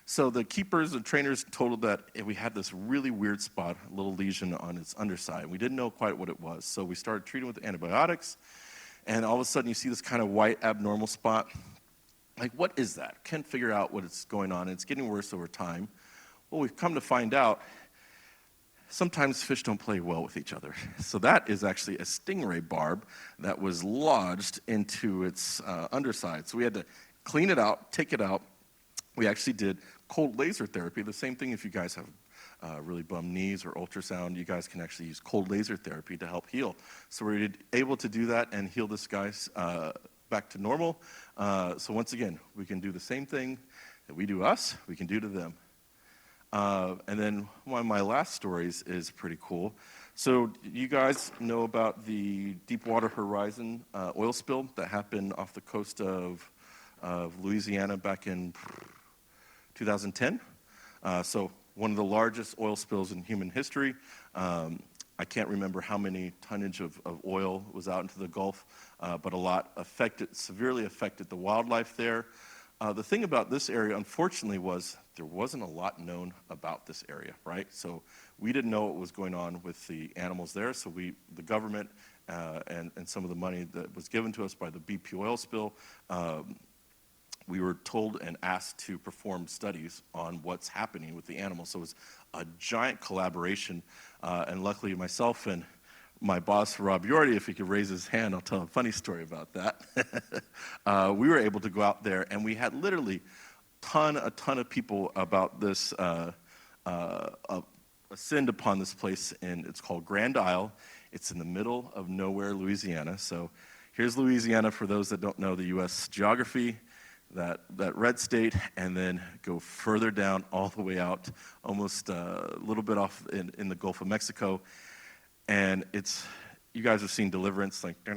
So the keepers and trainers told that we had this really weird spot, a little lesion on its underside. We didn't know quite what it was. So we started treating with antibiotics. And all of a sudden, you see this kind of white abnormal spot. Like, what is that? Can't figure out what is going on. It's getting worse over time. Well, we've come to find out sometimes fish don't play well with each other. So that is actually a stingray barb that was lodged into its underside. So we had to clean it out, take it out. We actually did cold laser therapy. The same thing if you guys have really bum knees or ultrasound, you guys can actually use cold laser therapy to help heal. So we were able to do that and heal this guy back to normal. So once again, we can do the same thing that we do us, we can do to them. And then one of my last stories is pretty cool. So you guys know about the Deepwater Horizon oil spill that happened off the coast of Louisiana back in 2010. So one of the largest oil spills in human history. I can't remember how many tonnage of oil was out into the Gulf, but a lot severely affected the wildlife there. The thing about this area, unfortunately, was there wasn't a lot known about this area, right? So we didn't know what was going on with the animals there, so the government and some of the money that was given to us by the BP oil spill, we were told and asked to perform studies on what's happening with the animals. So it was a giant collaboration, and luckily myself and my boss, Rob Yorty, if he could raise his hand, I'll tell a funny story about that. We were able to go out there, and we had literally a ton of people about this, ascend upon this place, and it's called Grand Isle. It's in the middle of nowhere, Louisiana. So here's Louisiana for those that don't know the U.S. geography. That red state, and then go further down all the way out, almost a little bit off in the Gulf of Mexico. And you guys have seen Deliverance, like, where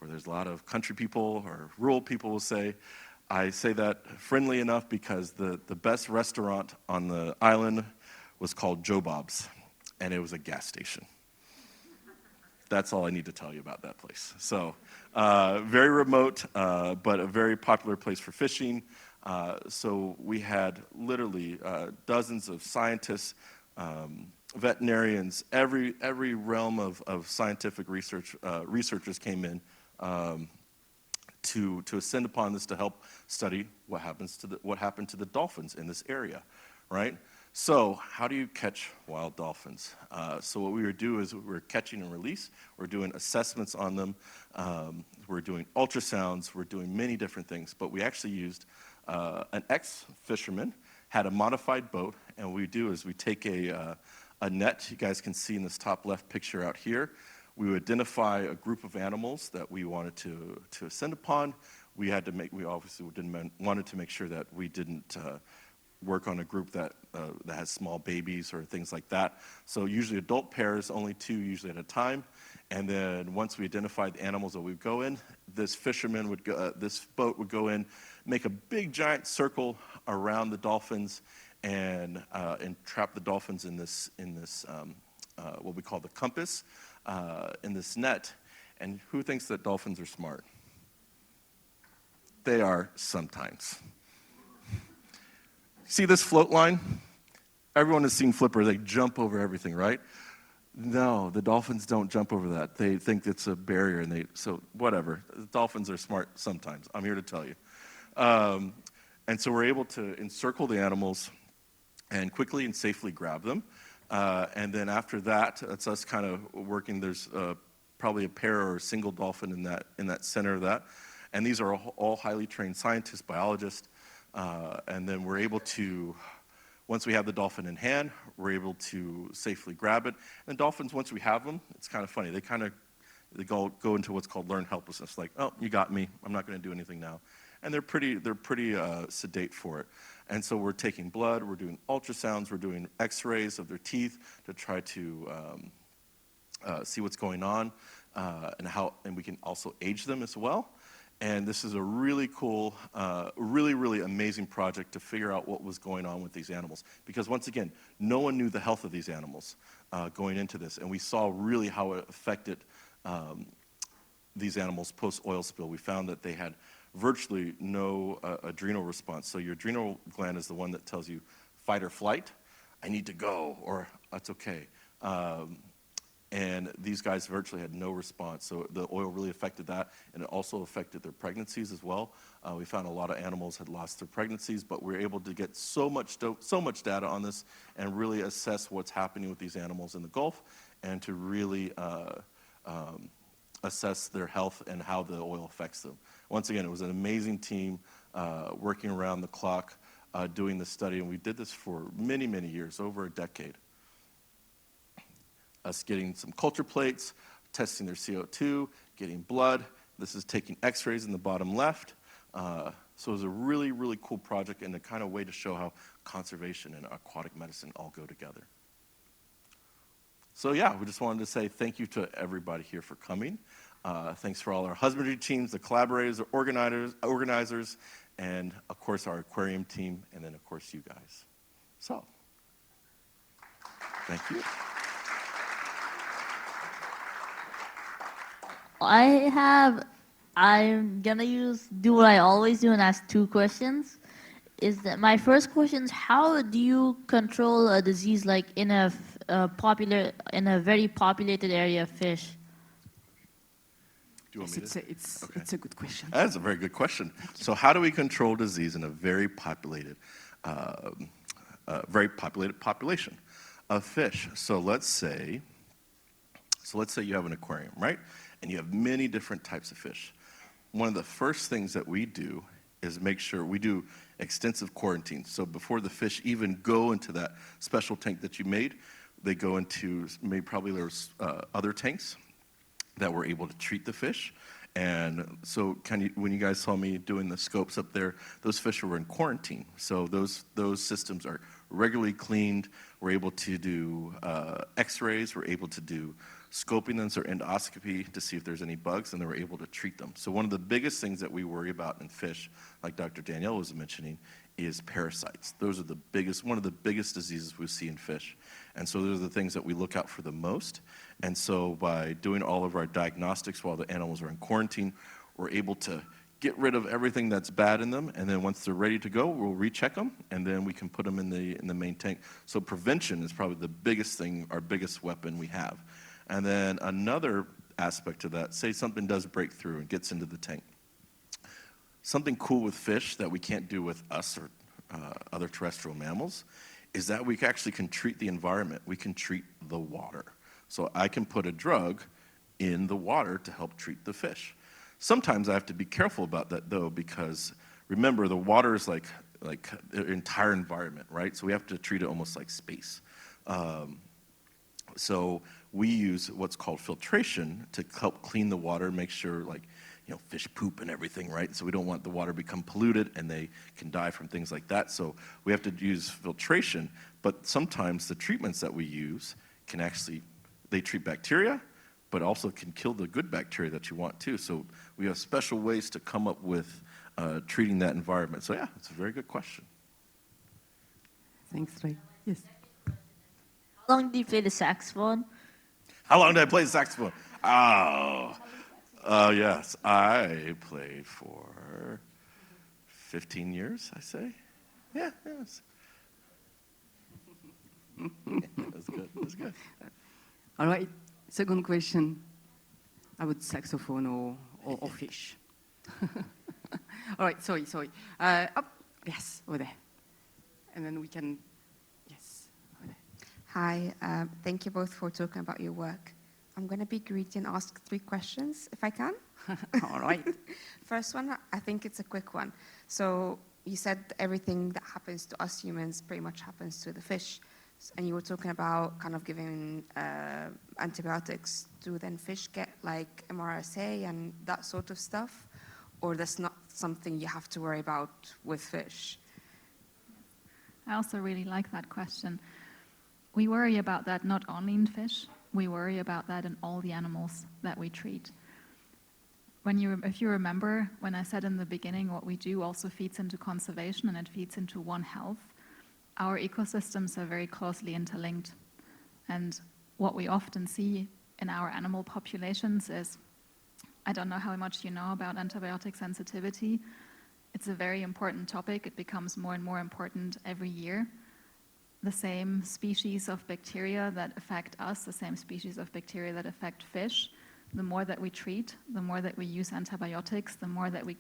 there's a lot of country people or rural people will say. I say that friendly enough because the best restaurant on the island was called Joe Bob's, and it was a gas station. That's all I need to tell you about that place. So very remote, but a very popular place for fishing. So we had literally dozens of scientists, veterinarians, every realm of scientific research. Researchers came in to ascend upon this to help study what happened to the dolphins in this area, right? So how do you catch wild dolphins? So what we would do is we're catching and release. We're doing assessments on them. We're doing ultrasounds. We're doing many different things. But we actually used an ex-fisherman, had a modified boat, and what we do is we take a net. You guys can see in this top left picture out here. We would identify a group of animals that we wanted to ascend upon. We obviously wanted to make sure that we didn't work on a group that has small babies or things like that. So usually adult pairs, only 2 usually at a time. And then once we identified the animals that we'd go in, this fisherman would go, this boat would go in, make a big giant circle around the dolphins, and trap the dolphins in this what we call the compass, in this net. And who thinks that dolphins are smart? They are sometimes. See this float line? Everyone has seen Flipper. They jump over everything, right? No, the dolphins don't jump over that. They think it's a barrier, and so whatever. The dolphins are smart sometimes. I'm here to tell you. And so we're able to encircle the animals and quickly and safely grab them. And then after that, it's us kind of working. There's probably a pair or a single dolphin in that center of that. And these are all highly trained scientists, biologists. And then we're able to, once we have the dolphin in hand, we're able to safely grab it. And dolphins, once we have them, it's kind of funny. They go into what's called learned helplessness. Like, oh, you got me. I'm not going to do anything now. And they're pretty sedate for it. And so we're taking blood, we're doing ultrasounds, we're doing x-rays of their teeth to try to see what's going on, and we can also age them as well. And this is a really cool, really amazing project to figure out what was going on with these animals. Because once again, no one knew the health of these animals going into this. And we saw really how it affected these animals post-oil spill. We found that they had virtually no adrenal response. So your adrenal gland is the one that tells you fight or flight, I need to go, or that's okay. And these guys virtually had no response. So the oil really affected that, and it also affected their pregnancies as well. We found a lot of animals had lost their pregnancies, but we were able to get so much data on this and really assess what's happening with these animals in the Gulf, and to really assess their health and how the oil affects them. Once again, it was an amazing team working around the clock doing this study, and we did this for many years, over a decade. Us getting some culture plates, testing their CO2, getting blood. This is taking x-rays in the bottom left. So it was a really cool project, and a kind of way to show how conservation and aquatic medicine all go together. So yeah, we just wanted to say thank you to everybody here for coming. Thanks for all our husbandry teams, the collaborators, the organizers, and of course our aquarium team, and then of course you guys. So, thank you. I'm gonna do what I always do and ask 2 questions. My first question is, how do you control a disease like in a very populated area of fish? Do you want me to? It's a good question. That's a very good question. So how do we control disease in a very populated population of fish? So let's say you have an aquarium, right? And you have many different types of fish. One of the first things that we do is make sure we do extensive quarantine. So before the fish even go into that special tank that you made, they go into, probably there's other tanks that were able to treat the fish. And so when you guys saw me doing the scopes up there, those fish were in quarantine. So those systems are regularly cleaned. We're able to do x-rays. We're able to do scoping them, so endoscopy, to see if there's any bugs, and then we're able to treat them. So one of the biggest things that we worry about in fish, like Dr. Danielle was mentioning, is parasites. Those are one of the biggest diseases we see in fish. And so those are the things that we look out for the most. And so by doing all of our diagnostics while the animals are in quarantine, we're able to get rid of everything that's bad in them, and then once they're ready to go, we'll recheck them, and then we can put them in the main tank. So prevention is probably the biggest thing, our biggest weapon we have. And then another aspect to that, say something does break through and gets into the tank. Something cool with fish that we can't do with us or other terrestrial mammals is that we actually can treat the environment. We can treat the water. So I can put a drug in the water to help treat the fish. Sometimes I have to be careful about that, though, because remember, the water is like the entire environment, right? So we have to treat it almost like space. So we use what's called filtration to help clean the water, make sure, like, fish poop and everything, right? So we don't want the water to become polluted and they can die from things like that. So we have to use filtration, but sometimes the treatments that we use can actually, they treat bacteria, but also can kill the good bacteria that you want too. So we have special ways to come up with treating that environment. So yeah, it's a very good question. Thanks, Ray. Yes. How long do you play the saxophone? How long did I play the saxophone? Yes, I played for 15 years, I say. Yeah, yes. That's good, that's good. All right, second question about saxophone or fish. All right, sorry. Yes, over there. And then we can, yes, over there. Hi, thank you both for talking about your work. I'm going to be greedy and ask 3 questions, if I can. All right. First one, I think it's a quick one. So you said everything that happens to us humans pretty much happens to the fish. And you were talking about kind of giving antibiotics. Do then fish get like MRSA and that sort of stuff? Or that's not something you have to worry about with fish? I also really like that question. We worry about that not only in fish, we worry about that in all the animals that we treat. If you remember, when I said in the beginning what we do also feeds into conservation and it feeds into One Health, our ecosystems are very closely interlinked. And what we often see in our animal populations is, I don't know how much you know about antibiotic sensitivity. It's a very important topic. It becomes more and more important every year. The same species of bacteria that affect us, the same species of bacteria that affect fish, the more that we treat, the more that we use antibiotics, the more that we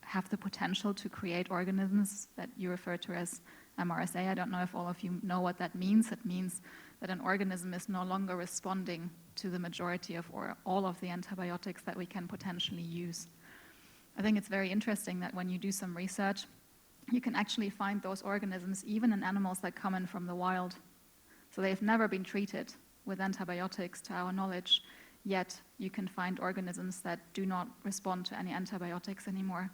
have the potential to create organisms that you refer to as MRSA. I don't know if all of you know what that means. It means that an organism is no longer responding to the majority of or all of the antibiotics that we can potentially use. I think it's very interesting that when you do some research, you can actually find those organisms even in animals that come in from the wild. So they've never been treated with antibiotics to our knowledge, yet you can find organisms that do not respond to any antibiotics anymore.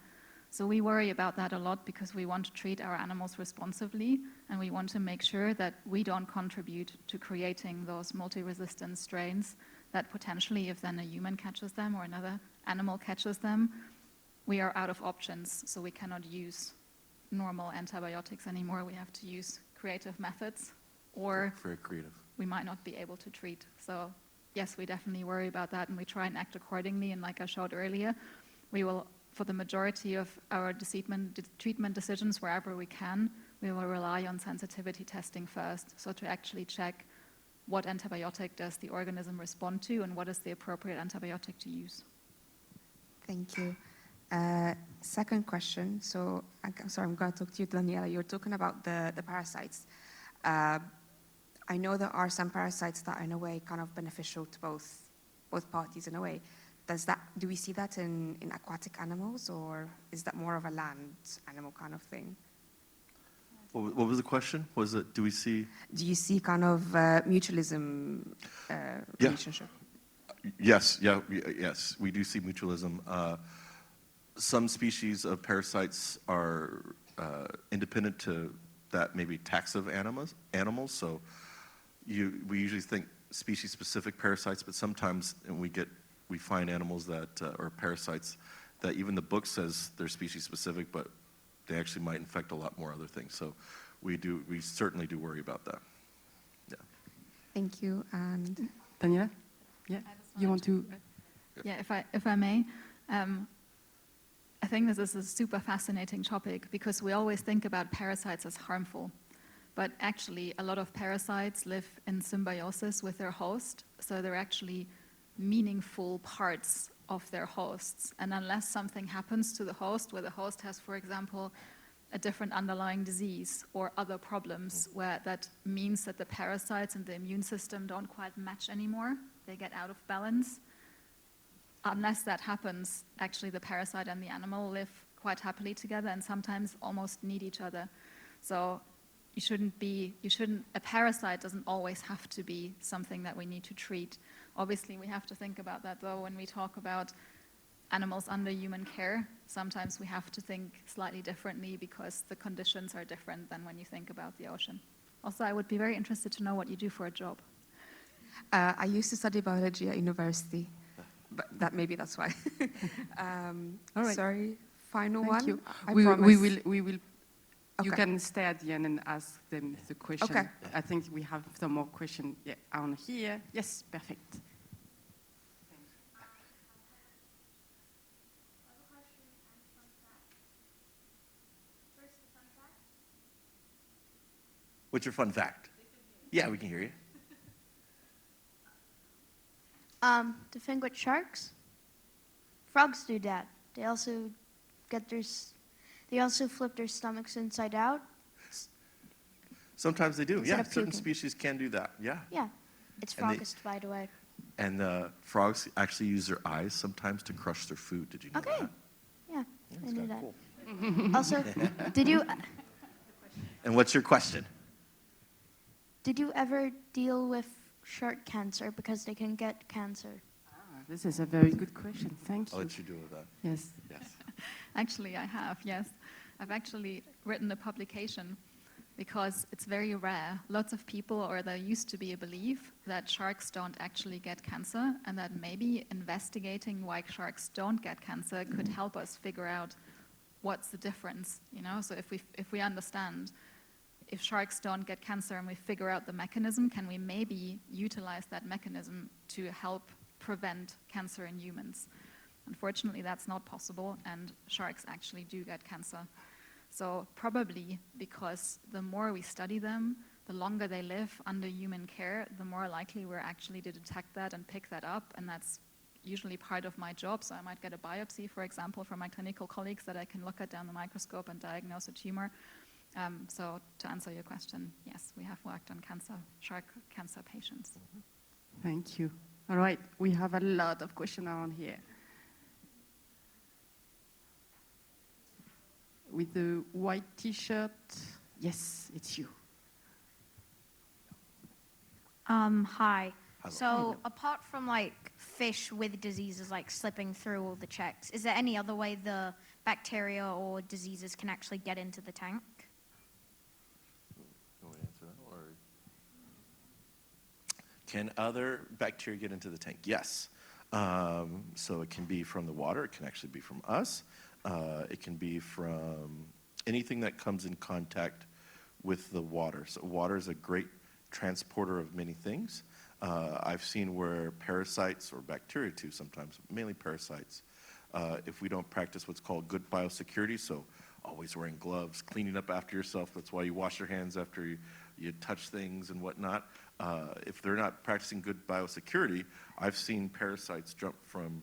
So we worry about that a lot because we want to treat our animals responsibly and we want to make sure that we don't contribute to creating those multi-resistant strains that potentially, if then a human catches them or another animal catches them, we are out of options, so we cannot use normal antibiotics anymore. We have to use creative methods, or Very creative. we might not be able to treat. So yes, we definitely worry about that, and we try and act accordingly. And like I showed earlier, we will, for the majority of our treatment decisions, wherever we can, we will rely on sensitivity testing first. So to actually check what antibiotic does the organism respond to and what is the appropriate antibiotic to use. Thank you. Second question. So, sorry, I'm going to talk to you, Daniela. You're talking about the parasites. I know there are some parasites that are in a way kind of beneficial to both parties in a way. Do we see that in aquatic animals, or is that more of a land animal kind of thing? What was the question? Was it, do we see? Do you see kind of mutualism relationship? Yes, yes, we do see mutualism. Some species of parasites are independent to that maybe taxa of animals. So we usually think species-specific parasites, but sometimes we find animals that or parasites that even the book says they're species-specific, but they actually might infect a lot more other things. So we certainly do worry about that. Yeah. Thank you. And Daniela? Yeah. You want to? Yeah, if I may. I think this is a super fascinating topic because we always think about parasites as harmful. But actually, a lot of parasites live in symbiosis with their host, so they're actually meaningful parts of their hosts. And unless something happens to the host, where the host has, for example, a different underlying disease or other problems where that means that the parasites and the immune system don't quite match anymore, they get out of balance. Unless that happens, actually the parasite and the animal live quite happily together and sometimes almost need each other. So a parasite doesn't always have to be something that we need to treat. Obviously, we have to think about that though when we talk about animals under human care, sometimes we have to think slightly differently because the conditions are different than when you think about the ocean. Also, I would be very interested to know what you do for a job. I used to study biology at university, but maybe that's why. All right. Sorry, final Thank one. you. I We promise. will. You Okay. can stay at the end and ask them the question. Okay. I think we have some more questions on here. Yes, perfect. What's your fun fact? Yeah, we can hear you. The thing with sharks, frogs do that. They also they also flip their stomachs inside out. Sometimes they do. Instead Yeah, of certain puking. species can do that. Yeah. Yeah, it's And they- frogist, by the way. And frogs actually use their eyes sometimes to crush their food. Did you know Okay. that? Yeah, Yeah, I it's knew kinda that. cool. Also, did you And what's your question? ever deal with shark cancer because they can get cancer? This is a very good question. Thank I'll you. let you deal with that. Yes. Yes. Actually, I have, yes. I've actually written a publication because it's very rare. Lots of people, or there used to be a belief that sharks don't actually get cancer, and that maybe investigating why sharks don't get cancer could help us figure out what's the difference, you know? So if we understand if sharks don't get cancer and we figure out the mechanism, can we maybe utilize that mechanism to help prevent cancer in humans? Unfortunately, that's not possible, and sharks actually do get cancer. So probably because the more we study them, the longer they live under human care, the more likely we're actually to detect that and pick that up, and that's usually part of my job. So I might get a biopsy, for example, from my clinical colleagues that I can look at down the microscope and diagnose a tumor. So to answer your question, yes, we have worked on shark cancer patients. Thank you. All right, we have a lot of questions around here. With the white T-shirt, yes, it's you. Hi. Hello. So apart from like fish with diseases like slipping through all the checks, is there any other way the bacteria or diseases can actually get into the tank? You want to answer that, or? Can other bacteria get into the tank? Yes. So it can be from the water. It can actually be from us. It can be from anything that comes in contact with the water. So water is a great transporter of many things. I've seen where parasites, or bacteria too sometimes, mainly parasites, if we don't practice what's called good biosecurity, so always wearing gloves, cleaning up after yourself, that's why you wash your hands after you touch things and whatnot. If they're not practicing good biosecurity, I've seen parasites jump from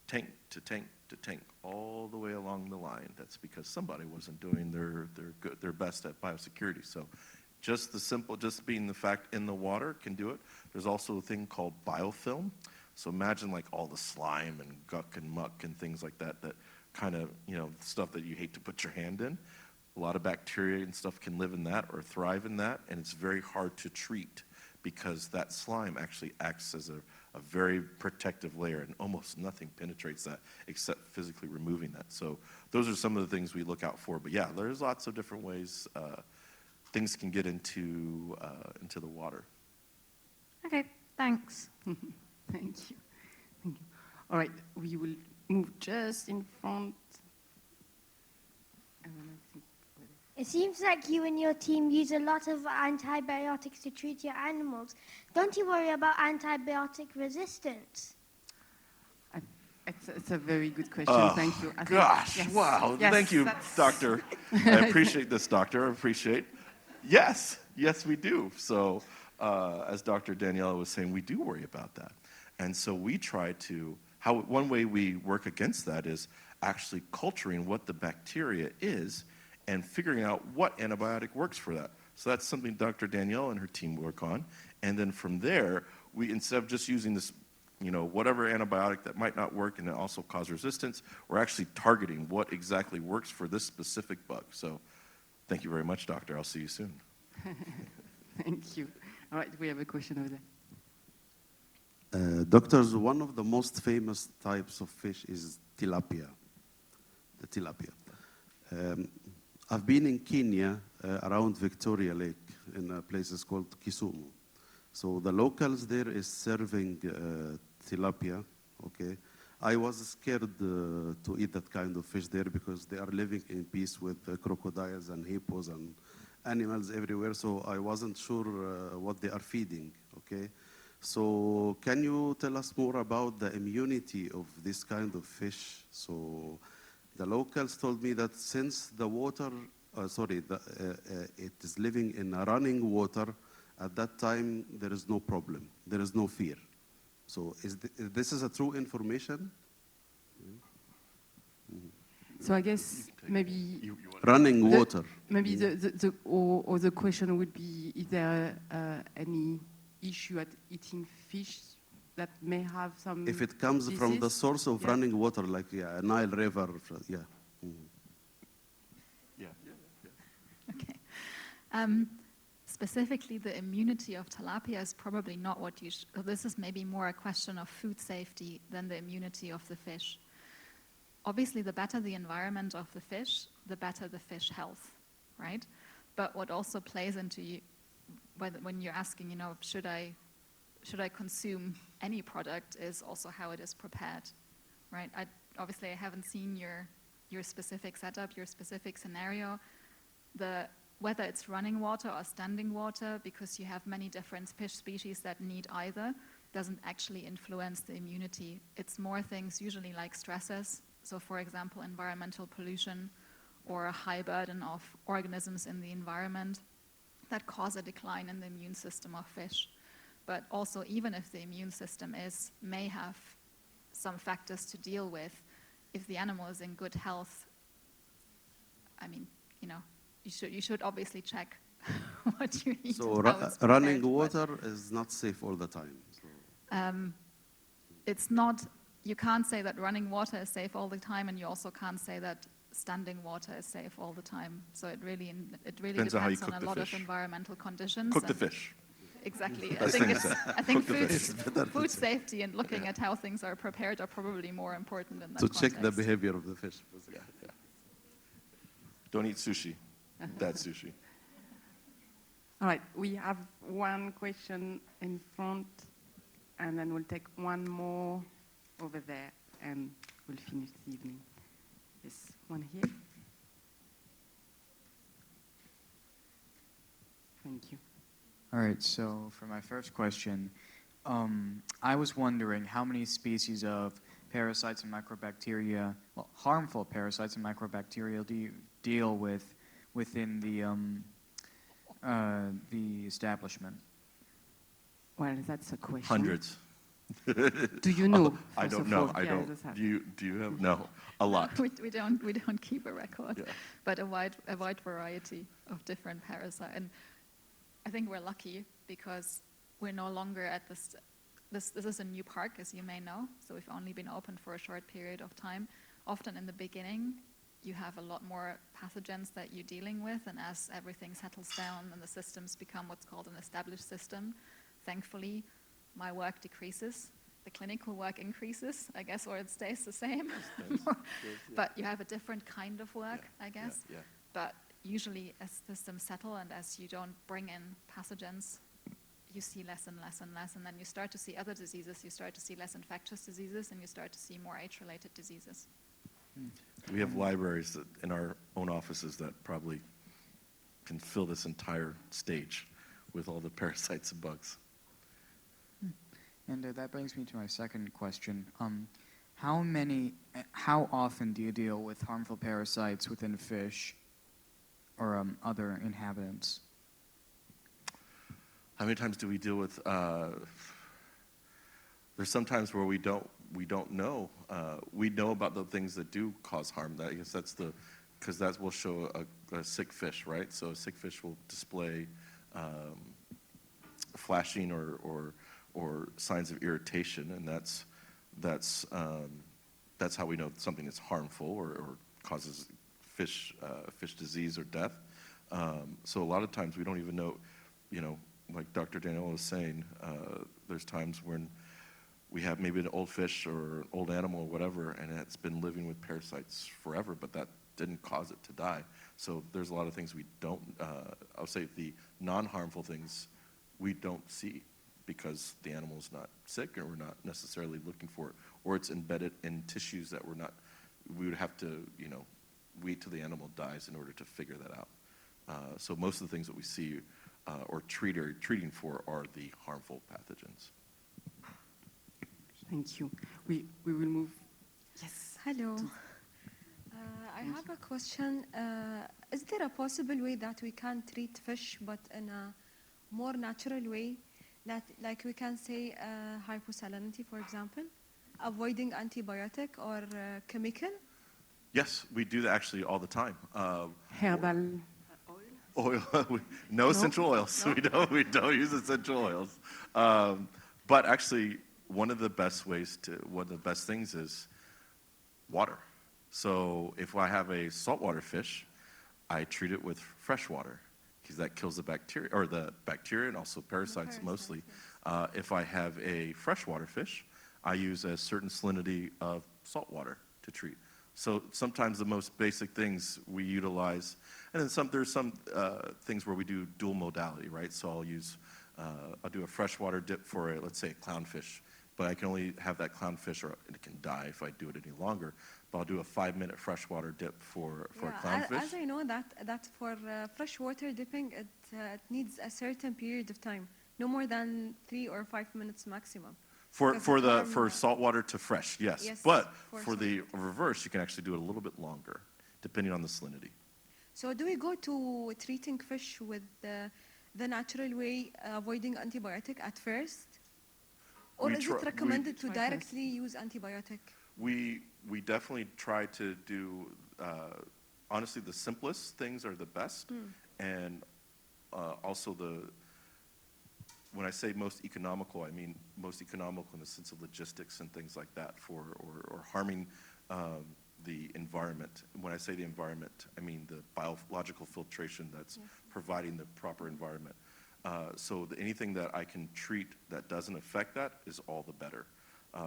tank to tank to tank all the way along the line. That's because somebody wasn't doing their best at biosecurity. So just being the fact in the water can do it. There's also a thing called biofilm. So imagine like all the slime and guck and muck and things like that kind of, stuff that you hate to put your hand in. A lot of bacteria and stuff can live in that or thrive in that, and it's very hard to treat because that slime actually acts as a very protective layer, and almost nothing penetrates that except physically removing that. So those are some of the things we look out for. But yeah, there's lots of different ways things can get into the water. Okay, thanks. Thank you. Thank you. All right, we will move just in front. And then I think It seems like you and your team use a lot of antibiotics to treat your animals. Don't you worry about antibiotic resistance? it's a very good question. Oh, Thank you. I think- gosh, yes, wow. yes, Thank you, that's- doctor. I appreciate this, doctor. I appreciate. Yes, we do. So as Dr. Daniela was saying, we do worry about that. And so we try to, one way we work against that is actually culturing what the bacteria is and figuring out what antibiotic works for that. So that's something Dr. Danielle and her team work on. And then from there, we, instead of just using this, whatever antibiotic that might not work and it also cause resistance, we're actually targeting what exactly works for this specific bug. So thank you very much, doctor. I'll see you soon. Thank you. All right, we have a question over there. Doctors, one of the most famous types of fish is tilapia, the tilapia. I've been in Kenya around Victoria Lake in places called Kisumu. So the locals there is serving tilapia, okay? I was scared to eat that kind of fish there because they are living in peace with crocodiles and hippos and animals everywhere, so I wasn't sure what they are feeding, okay? So can you tell us more about the immunity of this kind of fish? So the locals told me that since the water, it is living in a running water, at that time there is no problem, there is no fear. So this is a true information? So I guess maybe running water. Maybe the question would be: is there any issue at eating fish that may have some? If it comes disease? from the source of running water, like a Nile River, yeah. Okay. Specifically, the immunity of tilapia is probably not what you. This is maybe more a question of food safety than the immunity of the fish. Obviously, the better the environment of the fish, the better the fish health, right? But what also plays into when you're asking, should I consume any product, is also how it is prepared, right? Obviously, I haven't seen your specific setup, your specific scenario. Whether it's running water or standing water, because you have many different fish species that need either, doesn't actually influence the immunity. It's more things usually like stresses. So for example, environmental pollution or a high burden of organisms in the environment that cause a decline in the immune system of fish. But also, even if the immune system may have some factors to deal with, if the animal is in good health, I mean, you should obviously check what you eat. So running water is not safe all the time. So. It's not. You can't say that running water is safe all the time, and you also can't say that standing water is safe all the time. So it really depends on a lot of environmental conditions. Cook the fish. Exactly. I think food safety and looking at how things are prepared are probably more important in that context. To check the behavior of the fish. Yeah. Don't eat sushi. That's sushi. All right, we have one question in front, and then we'll take one more over there, and we'll finish the evening. Yes, one here. Thank you. All right, so for my first question, I was wondering how many species of parasites and microbacteria, well, harmful parasites and microbacteria, do you deal with within the establishment? Well, that's a question. Hundreds. Do you know? I don't know. I don't. Do you have? No, a lot. We don't keep a record, but a wide variety of different parasites. And I think we're lucky because we're no longer at this. This is a new park, as you may know. So we've only been open for a short period of time. Often in the beginning, you have a lot more pathogens that you're dealing with, and as everything settles down and the systems become what's called an established system, thankfully, my work decreases. The clinical work increases, I guess, or it stays the same. But you have a different kind of work, I guess. Yeah. But usually, as systems settle and as you don't bring in pathogens, you see less and less and less, and then you start to see other diseases. You start to see less infectious diseases, and you start to see more age-related diseases. We have libraries in our own offices that probably can fill this entire stage with all the parasites and bugs. And that brings me to my second question. How often do you deal with harmful parasites within fish or other inhabitants? How many times do we deal with? There's some times where we don't know. We know about the things that do cause harm. I guess because that will show a sick fish, right? So a sick fish will display flashing or signs of irritation, and that's how we know something is harmful or causes fish disease or death. So a lot of times we don't even know, like Dr. Daniel was saying, there's times when we have maybe an old fish or an old animal or whatever, and it's been living with parasites forever, but that didn't cause it to die. So there's a lot of things we don't, I'll say the non-harmful things we don't see because the animal's not sick or we're not necessarily looking for it, or it's embedded in tissues that we would have to, wait till the animal dies in order to figure that out. So most of the things that we see or treating for are the harmful pathogens. Thank you. We will move. Yes. Hello. I have a question. Is there a possible way that we can treat fish but in a more natural way? Like we can say hyposalinity, for example, avoiding antibiotic or chemical? Yes, we do that actually all the time. Herbal oil. No essential oils. No? We don't use essential oils. But actually, one of the best things is water. So if I have a saltwater fish, I treat it with fresh water because that kills the bacteria and also parasites mostly. Yes. If I have a freshwater fish, I use a certain salinity of salt water to treat. So sometimes the most basic things we utilize, and then there's some things where we do dual modality, right? So I'll do a freshwater dip for let's say a clownfish, but I can only have that clownfish or it can die if I do it any longer. But I'll do a 5-minute freshwater dip for a clownfish. As I know that for freshwater dipping, it needs a certain period of time, no more than 3 or 5 minutes maximum. For saltwater to fresh, yes. But for the reverse, you can actually do it a little bit longer, depending on the salinity. So do we go to treating fish with the natural way, avoiding antibiotic at first? Or is it recommended to directly use antibiotic? We definitely try to do, honestly, the simplest things are the best. And also when I say most economical, I mean most economical in the sense of logistics and things like that or harming the environment. When I say the environment, I mean the biological filtration that's providing the proper environment. So anything that I can treat that doesn't affect that is all the better.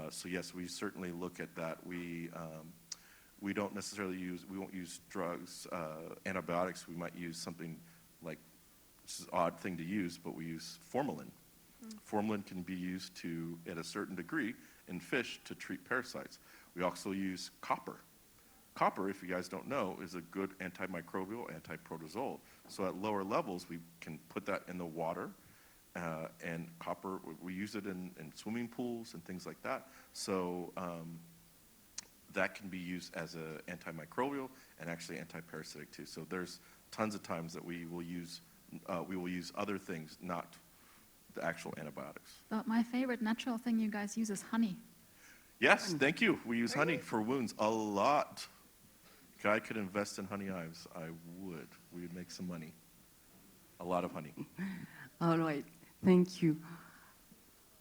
So yes, we certainly look at that. We don't necessarily we won't use drugs, antibiotics. We might use something like, this is an odd thing to use, but we use formalin. Formalin can be used at a certain degree in fish to treat parasites. We also use copper. Copper, if you guys don't know, is a good antimicrobial, antiprotozoal. So at lower levels, we can put that in the water, and copper, we use it in swimming pools and things like that. So that can be used as an antimicrobial and actually antiparasitic too. So there's tons of times that we will use other things, not the actual antibiotics. But my favorite natural thing you guys use is honey. Yes, thank you. We use honey for wounds a lot. If I could invest in honey hives, I would. We would make some money. A lot of honey. All right, thank you.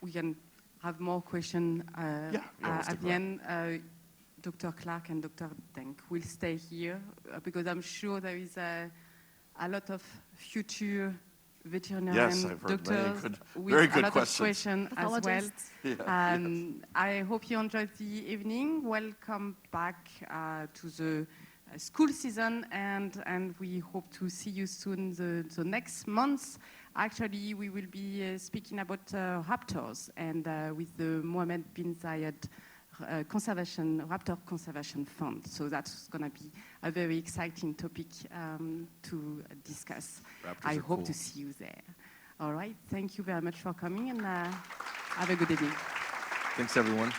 We can have more questions at the end. Dr. Clark and Dr. Denk will stay here because I'm sure there is a lot of future veterinarian doctors with a lot of questions as well. Yeah. I hope you enjoyed the evening. Welcome back to the school season, and we hope to see you soon the next month. Actually, we will be speaking about raptors and with the Mohammed bin Zayed Raptor Conservation Fund. So that's going to be a very exciting topic to discuss. Raptors I hope cool. to see you there. All right. Thank you very much for coming, and have a good evening. Thanks, everyone.